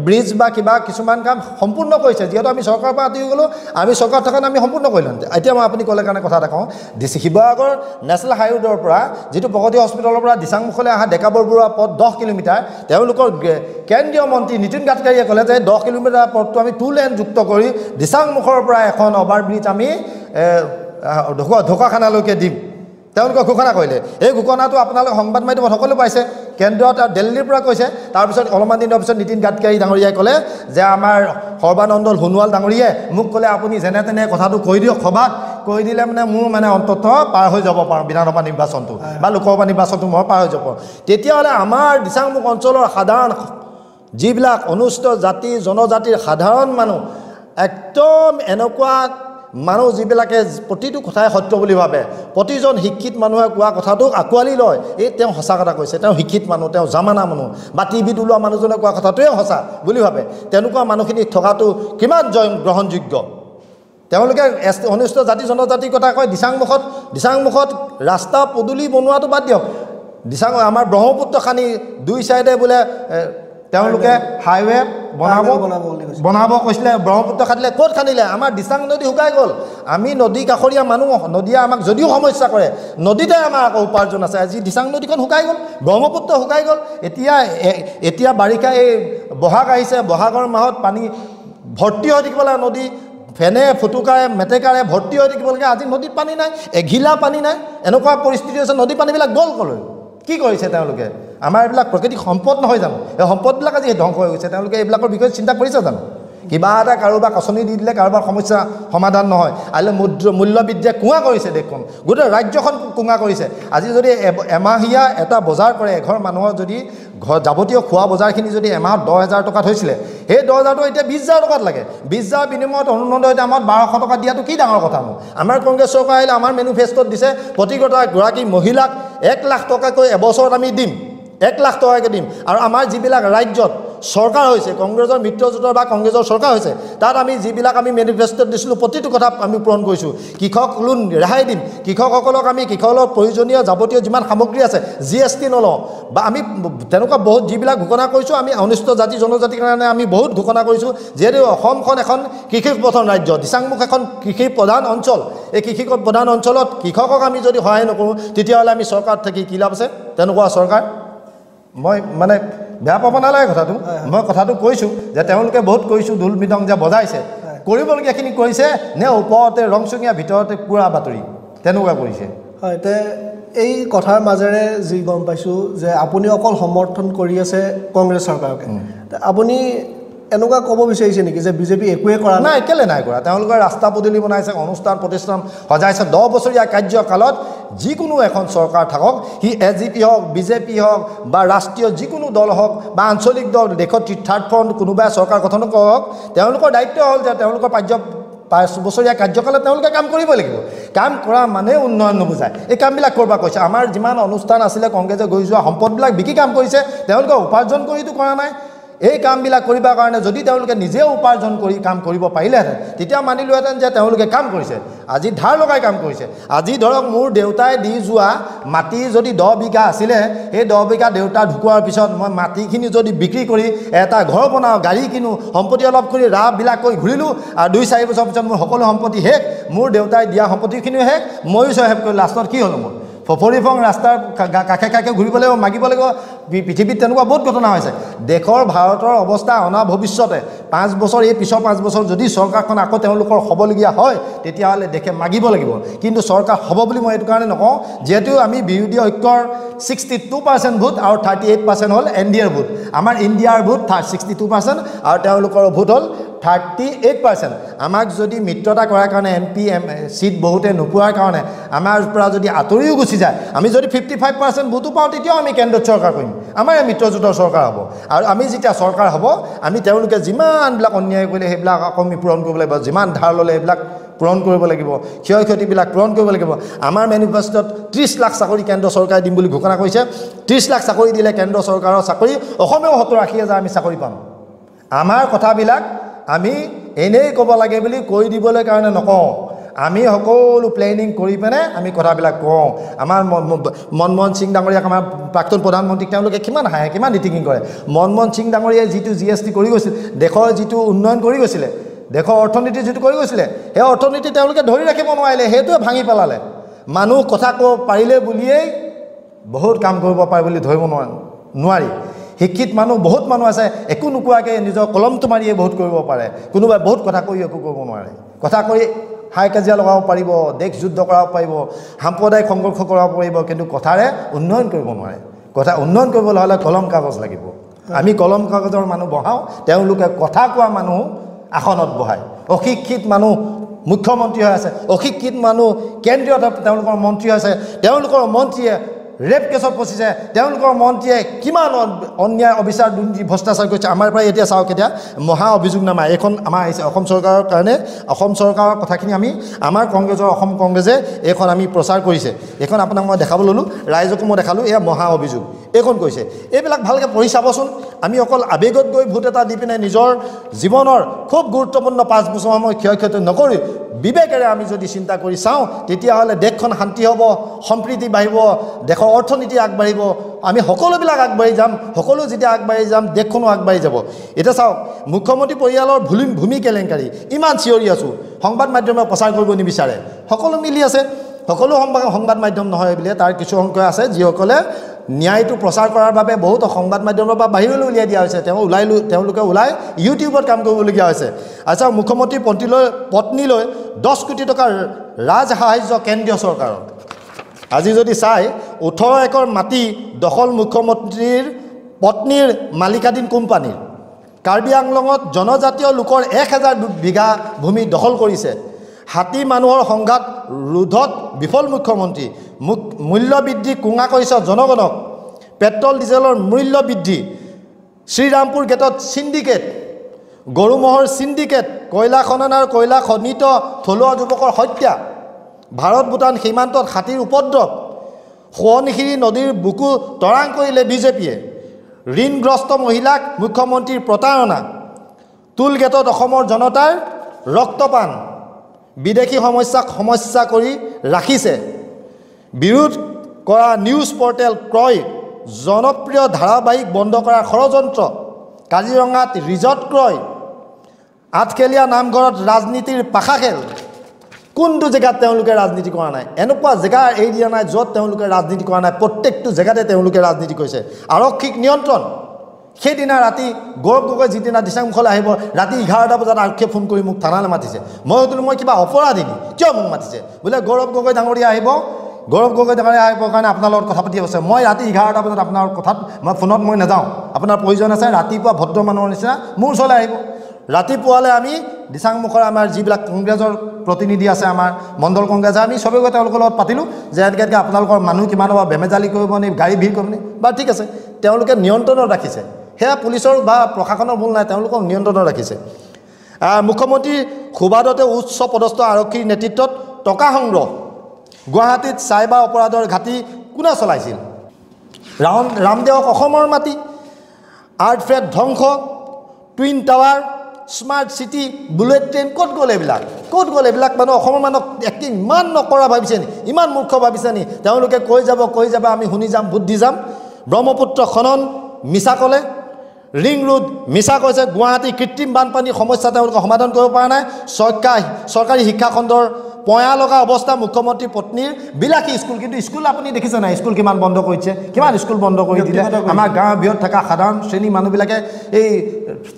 [SPEAKER 1] ব্ৰিজ বা কিবা কিছুমান কাম সম্পূৰ্ণ কৰিছে যিহেতু আমি চৰকাৰৰ পৰা আঁতৰি গ'লোঁ আমি চৰকাৰ থকাত আমি সম্পূৰ্ণ কৰিলোঁ এতিয়া মই আপুনি ক'লে কাৰণে কথা এটা কওঁ শিৱসাগৰ নেশ্যনেল হাইৱেৰ পৰা যিটো প্ৰগতি হস্পিটেলৰ পৰা দিচাংমুখলৈ অহা ডেকা বৰবৰুৱা পথ 10 কিলোমিটাৰ তেওঁলোকৰ কেন্দ্ৰীয় মন্ত্ৰী নীতিন গাডকাৰীয়ে ক'লে যে 10 কিলোমিটাৰ পথটো আমি 2 লেন যুক্ত কৰি দিচাংমুখৰ পৰা এখন অভাৰ ব্ৰিজ আমি ঢকুৱাখানালৈকে দিম তেওঁলোকে ঘোষণা কৰিলে এই ঘোষণাটো আপোনালোকে সংবাদ মাধ্যমত সকলো পাইছে কেন্দ্ৰত দিল্লীৰ পৰা কৈছে তাৰপিছত অলপমান দিনৰ পিছত নীতিন গাডকাৰী ডাঙৰীয়াই ক'লে যে আমাৰ সৰ্বানন্দ সোণোৱাল ডাঙৰীয়াই মোক ক'লে আপুনি যেনে তেনে কথাটো কৈ দিয়ক সভাত কৈ দিলে মানে মোৰ মানে অন্ততঃ পাৰ হৈ যাব পাৰোঁ বিধানসভা নিৰ্বাচনটো বা লোকসভা নিৰ্বাচনটো মই পাৰ হৈ যাব পাৰোঁ তেতিয়াহ'লে আমাৰ দিচাংমুখ অঞ্চলৰ সাধাৰণ যিবিলাক অনুষ্ঠিত জাতি জনজাতিৰ সাধাৰণ মানুহ একদম এনেকুৱা মানুহ যিবিলাকে প্ৰতিটো কথাই সত্য বুলি ভাবে প্ৰতিজন শিক্ষিত মানুহে কোৱা কথাটোক আঁকোৱালি লয় এই তেওঁ সঁচা কথা কৈছে তেওঁ শিক্ষিত মানুহ তেওঁ জামানা মানুহ বা টিভিত ওলোৱা মানুহজনে কোৱা কথাটোৱে সঁচা বুলি ভাবে তেনেকুৱা মানুহখিনি থকাটো কিমান গ্ৰহণযোগ্য তেওঁলোকে অনুষ্ঠিত জাতি জনজাতিৰ কথা কয় দিচাংমুখত ৰাস্তা পদূলি বনোৱাটো বাদ দিয়ক আমাৰ ব্ৰহ্মপুত্ৰ খানি দুই চাইডে বোলে তেওঁলোকে হাইৱে বনাব কৈছিলে ব্ৰহ্মপুত্ৰ খান্দিলে ক'ত খান্দিলে আমাৰ দিচাং নদী শুকাই গ'ল আমি নদী কাষৰীয়া মানুহ নদীয়ে আমাক যদিও সমস্যা কৰে নদীতে আমাৰ আকৌ উপাৰ্জন আছে আজি দিচাং নদীখন শুকাই গ'ল ব্ৰহ্মপুত্ৰ শুকাই গ'ল এতিয়া বাৰিষা এই বহাগ আহিছে বহাগৰ মাহত পানী ভৰ্তি হৈ থাকিব লাগে নদী ফেনে ফুটুকাৰে মেটেকাৰে ভৰ্তি হৈ থাকিব লাগে আজি নদীত পানী নাই এঘিলা পানী নাই এনেকুৱা পৰিস্থিতি হৈছে নদী পানীবিলাক গ'ল ক'লৈ কি কৰিছে তেওঁলোকে আমাৰ এইবিলাক প্ৰাকৃতিক সম্পদ নহয় জানো এই সম্পদবিলাক আজি ধ্বংস হৈ গৈছে তেওঁলোকে এইবিলাকৰ বিষয়ে চিন্তা কৰিছে জানো কিবা এটা কাৰোবাক আঁচনি দি দিলে কাৰোবাৰ সমস্যা সমাধান নহয় আজি মূল্যবৃদ্ধিয়ে কুঙা কৰিছে দেশখন গোটেই ৰাজ্যখন কুঙা কৰিছে আজি যদি এমাহীয়া এটা বজাৰ কৰে এঘৰ মানুহৰ যদি যাৱতীয় খোৱা বজাৰখিনি যদি এমাহত 10,000 টকাত হৈছিলে সেই 10,000টো এতিয়া 20,000 টকাত লাগে 20,000 বিনিময়ত অনুমোদন আমাক 1200 টকা দিয়াটো কি ডাঙৰ কথা নো আমাৰ কংগ্ৰেছ চৰকাৰ আহিলে আমাৰ মেনিফেষ্টত দিছে প্ৰতিগৰাকী মহিলাক 1 লাখ টকাকৈ এবছৰত আমি দিম 1 লাখ টকাকৈ দিম আৰু আমাৰ যিবিলাক ৰাজ্যত চৰকাৰ হৈছে কংগ্ৰেছৰ মিত্ৰজোঁটৰ বা কংগ্ৰেছৰ চৰকাৰ হৈছে তাত আমি যিবিলাক আমি মেনিফেষ্টত দিছিলোঁ প্ৰতিটো কথা আমি পূৰণ কৰিছোঁ কৃষক লোন ৰেহাই দিম কৃষকসকলক আমি কৃষকৰ প্ৰয়োজনীয় যাৱতীয় যিমান সামগ্ৰী আছে GST নলওঁ বা আমি তেনেকুৱা বহুত যিবিলাক ঘোষণা কৰিছোঁ আমি অনুষ্ঠিত জাতি জনজাতিৰ কাৰণে আমি বহুত ঘোষণা কৰিছোঁ যিহেতু অসমখন এখন কৃষি প্ৰধান ৰাজ্য দিচাংমুখ এখন কৃষি প্ৰধান অঞ্চল এই কৃষি প্ৰধান অঞ্চলত কৃষকক আমি যদি সহায় নকৰোঁ তেতিয়াহ'লে আমি চৰকাৰত থাকি কি লাভ আছে তেনেকুৱা চৰকাৰ মই মানে বেয়া পাব নালাগে কথাটো মই কথাটো কৈছোঁ যে তেওঁলোকে বহুত কৈছোঁ ঢোল মৃদং যে বজাইছে কৰিবলগীয়াখিনি কৰিছে নে ওপৰতে ৰংচঙীয়া ভিতৰতে পুৰা বাতৰি তেনেকুৱা কৰিছে
[SPEAKER 2] হয় তে এই কথাৰ মাজেৰে যি গম পাইছোঁ যে আপুনি অকল সমৰ্থন কৰি আছে কংগ্ৰেছ চৰকাৰকে আপুনি এনেকুৱা ক'ব বিচাৰিছে নেকি যে বিজেপি একোৱে কৰা
[SPEAKER 1] নাই কেলে নাই কৰা তেওঁলোকে ৰাস্তা পদূলি বনাইছে অনুষ্ঠান প্ৰতিষ্ঠান সজাইছে 10 বছৰীয়া কাৰ্যকালত যিকোনো এখন চৰকাৰ থাকক সি AGP হওক বিজেপি হওক বা ৰাষ্ট্ৰীয় যিকোনো দল হওক বা আঞ্চলিক দল দেশত থাৰ্ড ফ্ৰণ্ট কোনোবাই চৰকাৰ গঠন কৰক তেওঁলোকৰ দায়িত্ব হ'ল যে তেওঁলোকৰ 5 বছৰীয়া কাৰ্যকালত তেওঁলোকে কাম কৰিব লাগিব কাম কৰা মানে উন্নয়ন নুবুজায় এই কামবিলাক কৰবা কৈছে আমাৰ যিমান অনুষ্ঠান আছিলে কংগ্ৰেছে গৈ যোৱা সম্পদবিলাক বিকি কাম কৰিছে তেওঁলোকে উপাৰ্জন কৰিতো কৰা নাই এই কামবিলাক কৰিবৰ কাৰণে যদি তেওঁলোকে নিজে উপাৰ্জন কৰি কাম কৰিব পাৰিলেহেঁতেন তেতিয়া মানিলোহেঁতেন যে তেওঁলোকে কাম কৰিছে আজি ধাৰ লগাই কাম কৰিছে আজি ধৰক মোৰ দেউতাই দি যোৱা মাটি যদি 10 বিঘা আছিলে সেই 10 বিঘা দেউতা ঢুকোৱাৰ পিছত মই মাটিখিনি যদি বিক্ৰী কৰি এটা ঘৰ বনাওঁ গাড়ী কিনো সম্পত্তি অলপ কৰি ৰাহবিলাক কৰি ঘূৰিলোঁ আৰু 2-4 বছৰ পিছত মোৰ সকলো সম্পত্তি শেষ মোৰ দেউতাই দিয়া সম্পত্তিখিনিও শেষ ময়ো শেষ কৰি লাষ্টত কি হ'ল মোৰ ফফৰিফং ৰাস্তাৰ কাষে কাষে ঘূৰিব লাগিব মাগিব লাগিব পৃথিৱীত তেনেকুৱা বহুত ঘটনা হৈছে দেশৰ ভাৰতৰ অৱস্থা অনা ভৱিষ্যতে 5 বছৰ এই পিছৰ 5 বছৰ যদি চৰকাৰখন আকৌ তেওঁলোকৰ হ'বলগীয়া হয় তেতিয়াহ'লে দেশে মাগিব লাগিব কিন্তু চৰকাৰ হ'ব বুলি মই এইটো কাৰণে নকওঁ যিহেতু আমি বিৰোধী ঐক্যৰ 62% ভোট আৰু 38% হ'ল NDAৰ ভোট আমাৰ ইণ্ডিয়াৰ ভোট 62% আৰু তেওঁলোকৰ ভোট হ'ল 38% আমাক যদি মিত্ৰতা কৰাৰ কাৰণে MP সিট বহুতে নোপোৱাৰ কাৰণে আমাৰ পৰা যদি আঁতৰিও গুচি যায় আমি যদি 55% ভোটো পাওঁ তেতিয়াও আমি কেন্দ্ৰত চৰকাৰ কৰিম আমাৰ মিত্ৰজোঁটৰ চৰকাৰ হ'ব আৰু আমি যেতিয়া চৰকাৰ হ'ব আমি তেওঁলোকে যিমানবিলাক অন্যায় কৰিলে সেইবিলাক আকৌ আমি পূৰণ কৰিব লাগিব যিমান ধাৰ ল'লে সেইবিলাক পূৰণ কৰিব লাগিব ক্ষয় ক্ষতিবিলাক পূৰণ কৰিব লাগিব আমাৰ মেনিফেষ্টত 30 লাখ চাকৰি কেন্দ্ৰ চৰকাৰে দিম বুলি ঘোষণা কৰিছে 30 লাখ চাকৰি দিলে কেন্দ্ৰ চৰকাৰৰ চাকৰি অসমেও 70-80 হাজাৰ আমি চাকৰি পাম আমাৰ কথাবিলাক আমি এনেই ক'ব লাগে বুলি কৈ দিবলৈ কাৰণে নকওঁ আমি সকলো প্লেনিং কৰি পেনে আমি কথাবিলাক কওঁ আমাৰ মনমোহন সিং ডাঙৰীয়াক আমাৰ প্ৰাক্তন প্ৰধানমন্ত্ৰীক তেওঁলোকে কিমান হাঁহে কিমান ৰিটিকিং কৰে মনমোহন সিং ডাঙৰীয়াই যিটো GST কৰি গৈছিল দেশৰ যিটো উন্নয়ন কৰি গৈছিলে দেশৰ অৰ্থনীতি যিটো কৰি গৈছিলে সেই অৰ্থনীতি তেওঁলোকে ধৰি ৰাখিব নোৱাৰিলে সেইটোৱে ভাঙি পেলালে মানুহ কথা ক'ব পাৰিলে বুলিয়েই বহুত কাম কৰিব পাৰে বুলি ধৰিব নোৱাৰি শিক্ষিত মানুহ বহুত মানুহ আছে একো নোকোৱাকৈ নিজৰ কলমটো মাৰিয়ে বহুত কৰিব পাৰে কোনোবাই বহুত কথা কৈ একো কৰিব নোৱাৰে কথা কৈ হাই কাজিয়া লগাব পাৰিব দেশ যুদ্ধ কৰাব পাৰিব সাম্প্ৰদায়িক সংঘৰ্ষ কৰাব পাৰিব কিন্তু কথাৰে উন্নয়ন কৰিব নোৱাৰে কথা উন্নয়ন কৰিবলৈ হ'লে কলম কাগজ লাগিব আমি কলম কাগজৰ মানুহ বহাওঁ তেওঁলোকে কথা কোৱা মানুহ আসনত বহায় অশিক্ষিত মানুহ মুখ্যমন্ত্ৰী হৈ আছে অশিক্ষিত মানুহ কেন্দ্ৰীয় তেওঁলোকৰ মন্ত্ৰী আছে তেওঁলোকৰ মন্ত্ৰীয়ে ৰেপ কেছত ফচিছে তেওঁলোকৰ মন্ত্ৰীয়ে কিমান অন্যায় অবিচাৰ দুৰ্নীতি ভ্ৰষ্টাচাৰ কৰিছে আমাৰ পৰা এতিয়া চাওক এতিয়া মহা অভিযোগনামা এইখন আমাৰ আহিছে অসম চৰকাৰৰ কাৰণে অসম চৰকাৰৰ কথাখিনি আমি আমাৰ কংগ্ৰেছৰ অসম কংগ্ৰেছে এইখন আমি প্ৰচাৰ কৰিছে এইখন আপোনাক মই দেখাব ল'লোঁ ৰাইজকো মই দেখালোঁ এয়া মহা অভিযোগ এইখন কৈছে এইবিলাক ভালকৈ পঢ়ি চাবচোন আমি অকল আৱেগত গৈ ভোট এটা দি পিনে নিজৰ জীৱনৰ খুব গুৰুত্বপূৰ্ণ 5 বছৰ সময় ক্ষয় ক্ষতি নকৰি বিবেকেৰে আমি যদি চিন্তা কৰি চাওঁ তেতিয়াহ'লে দেশখন শান্তি হ'ব, সম্প্ৰীতি বাঢ়িব, দেশৰ অৰ্থনীতি আগবাঢ়িব, আমি সকলোবিলাক আগবাঢ়ি যাম। সকলো যেতিয়া আগবাঢ়ি যাম দেশখনো আগবাঢ়ি যাব। এতিয়া চাওক, মুখ্যমন্ত্ৰী পৰিয়ালৰ ভূমি কেলেংকাৰী ইমান চিঞৰি আছোঁ, সংবাদ মাধ্যমে প্ৰচাৰ কৰিব নিবিচাৰে, সকলো মিলি আছে। সকলো সংবাদ মাধ্যম নহয় বুলিয়ে তাৰ কিছু সংখ্যক আছে যিসকলে ন্যায়টো প্ৰচাৰ কৰাৰ বাবে বহুত সংবাদ মাধ্যমৰ পৰা বাহিৰলৈ উলিয়াই দিয়া হৈছে। তেওঁলোকে ওলাই ইউটিউবত কাম কৰিবলগীয়া হৈছে। আচ্ছা, মুখ্যমন্ত্ৰীৰ পত্নীলৈ 10 কোটি টকাৰ ৰাজ সাহায্য কেন্দ্ৰীয় চৰকাৰৰ। আজি যদি চাই 18 একৰ মাটি দখল মুখ্যমন্ত্ৰীৰ পত্নীৰ মালিকাধীন কোম্পানীৰ। কাৰ্বি আংলঙত জনজাতীয় লোকৰ 1000 বিঘা ভূমি দখল কৰিছে। হাতী মানুহৰ সংঘাত ৰোধত বিফল মুখ্যমন্ত্ৰী। মূল্য বৃদ্ধি কুঙা কৰিছে জনগণক। পেট্ৰল ডিজেলৰ মূল্য বৃদ্ধি। শ্ৰীৰামপুৰ গেটত চিণ্ডিকেট, গৰু ম'হৰ চিণ্ডিকেট, কয়লা খনন আৰু কয়লা খনিত থলুৱা যুৱকৰ হত্যা। ভাৰত ভূটান সীমান্তত হাতীৰ উপদ্ৰৱ। সোৱণশিৰি নদীৰ বুকু তৰাং কৰিলে বিজেপিয়ে। ঋণগ্ৰস্ত মহিলাক মুখ্যমন্ত্ৰীৰ প্ৰতাৰণা। টুল গেটত অসমৰ জনতাৰ ৰক্তপান। বিদেশী সমস্যা কৰি ৰাখিছে। বিৰোধ কৰা নিউজ পৰ্টেল ক্ৰয়। জনপ্ৰিয় ধাৰাবাহিক বন্ধ কৰাৰ ষড়যন্ত্ৰ। কাজিৰঙাত ৰিজৰ্ট ক্ৰয়। আঠখেলীয়া নামঘৰত ৰাজনীতিৰ পাশা খেল। কোনটো জেগাত তেওঁলোকে ৰাজনীতি কৰা নাই? এনেকুৱা জেগা এৰি দিয়া নাই য'ত তেওঁলোকে ৰাজনীতি কৰা নাই। প্ৰত্যেকটো জেগাতে তেওঁলোকে ৰাজনীতি কৰিছে। আৰক্ষীক নিয়ন্ত্ৰণ। সেইদিনা ৰাতি গৌৰৱ গগৈ যিদিনা দিচাংমুখলৈ আহিব, ৰাতি 11টা বজাত আৰক্ষীয়ে ফোন কৰি মোক থানালৈ মাতিছে। মই সুধিলোঁ মই কিবা অপৰাধী নি, কিয় মোক মাতিছে? বোলে গৌৰৱ গগৈ ডাঙৰীয়া আহিব, গৌৰৱ গগৈ ডাঙৰীয়া আহিবৰ কাৰণে আপোনাৰ লগত কথা পাতি আছে। মই ৰাতি 11টা বজাত আপোনাৰ কথাত মই ফোনত মই নাযাওঁ, আপোনাৰ প্ৰয়োজন আছে, ৰাতিপুৱা ভদ্ৰ মানুহৰ নিচিনা মোৰ ওচৰলৈ আহিব। ৰাতিপুৱালৈ আমি দিচাংমুখৰ আমাৰ যিবিলাক কংগ্ৰেছৰ প্ৰতিনিধি আছে, আমাৰ মণ্ডল কংগ্ৰেছ, আমি চবেই গৈ তেওঁলোকৰ লগত পাতিলোঁ যে এনেকৈ আপোনালোকৰ মানুহ কিমান হ'ব, বেমেজালি কৰিব নি, গাড়ী ভিৰ কৰিব নি। বাৰু ঠিক আছে, তেওঁলোকে নিয়ন্ত্ৰণত ৰাখিছে। সেয়া পুলিচৰ বা প্ৰশাসনৰ ভুল নাই, তেওঁলোকক নিয়ন্ত্ৰণত ৰাখিছে। মুখ্যমন্ত্ৰীৰ সুবাদতে উচ্চ পদস্থ আৰক্ষীৰ নেতৃত্বত টকা সংগ্ৰহ। গুৱাহাটীত চাইবাৰ অপৰাধৰ ঘাটি কোনে চলাইছিল? ৰামদেৱক অসমৰ মাটি। আৰ্ট ফেড ধ্বংস। Twin tower, smart city, bullet train, ক'ত গ'ল এইবিলাক? ক'ত গ'ল এইবিলাক? মানুহ অসমৰ মানুহক এক্টিং ইমান নকৰা ভাবিছে নি? ইমান মূৰ্খ ভাবিছে নি? তেওঁলোকে কৈ যাব আমি শুনি যাম, ভোট দি যাম। ব্ৰহ্মপুত্ৰ খনন মিছা ক'লে। ৰিং ৰোড মিছা কৈছে। গুৱাহাটী কৃত্ৰিম বানপানীৰ সমস্যা তেওঁলোকে সমাধান কৰিব পৰা নাই। চৰকাৰী শিক্ষাখণ্ডৰ পয়া লগা অৱস্থা। মুখ্যমন্ত্ৰীৰ পত্নীৰ বিলাসী স্কুল। কিন্তু স্কুল আপুনি দেখিছে নাই? স্কুল কিমান বন্ধ কৰিছে, কিমান স্কুল বন্ধ কৰি দিলে। আমাৰ গাঁৱৰ বৃহৎ থকা সাধাৰণ শ্ৰেণীৰ মানুহবিলাকে এই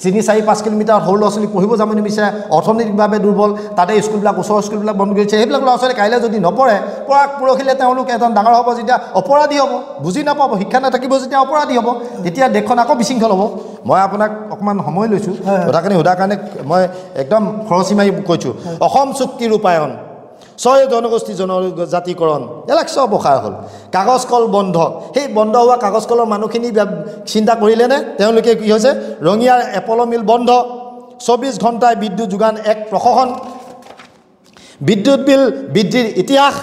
[SPEAKER 1] 3-4-5 কিলোমিটাৰ সৰু ল'ৰা ছোৱালী পঢ়িব যাব নিবিচাৰে, অৰ্থনৈতিকভাৱে দুৰ্বল, তাতে স্কুলবিলাক ওচৰৰ স্কুলবিলাক বন্ধ কৰিছে। সেইবিলাক ল'ৰা ছোৱালী কাইলৈ যদি নপঢ়ে, পৰহিলৈ তেওঁলোক এজন ডাঙৰ হ'ব, যেতিয়া অপৰাধী হ'ব, বুজি নাপাব, শিক্ষা নাথাকিব, যেতিয়া অপৰাধী হ'ব, তেতিয়া দেশখন আকৌ বিশৃংখল হ'ব। মই আপোনাক অকণমান সময় লৈছোঁ কথাখিনি সোধাৰ কাৰণে, মই একদম খৰচী মাৰি কৈছোঁ। অসম চুক্তি ৰূপায়ণ। 6 জনগোষ্ঠী জনজাতিকৰণ, এইবিলাক চব অসাৰ হ'ল। কাগজ কল বন্ধ। সেই বন্ধ হোৱা কাগজ কলৰ মানুহখিনি চিন্তা কৰিলেনে? তেওঁলোকে কি হৈছে? ৰঙিয়াৰ এপল' মিল বন্ধ। 24 ঘণ্টাই বিদ্যুৎ যোগান এক প্ৰশাসন। বিদ্যুৎ বিল বৃদ্ধিৰ ইতিহাস।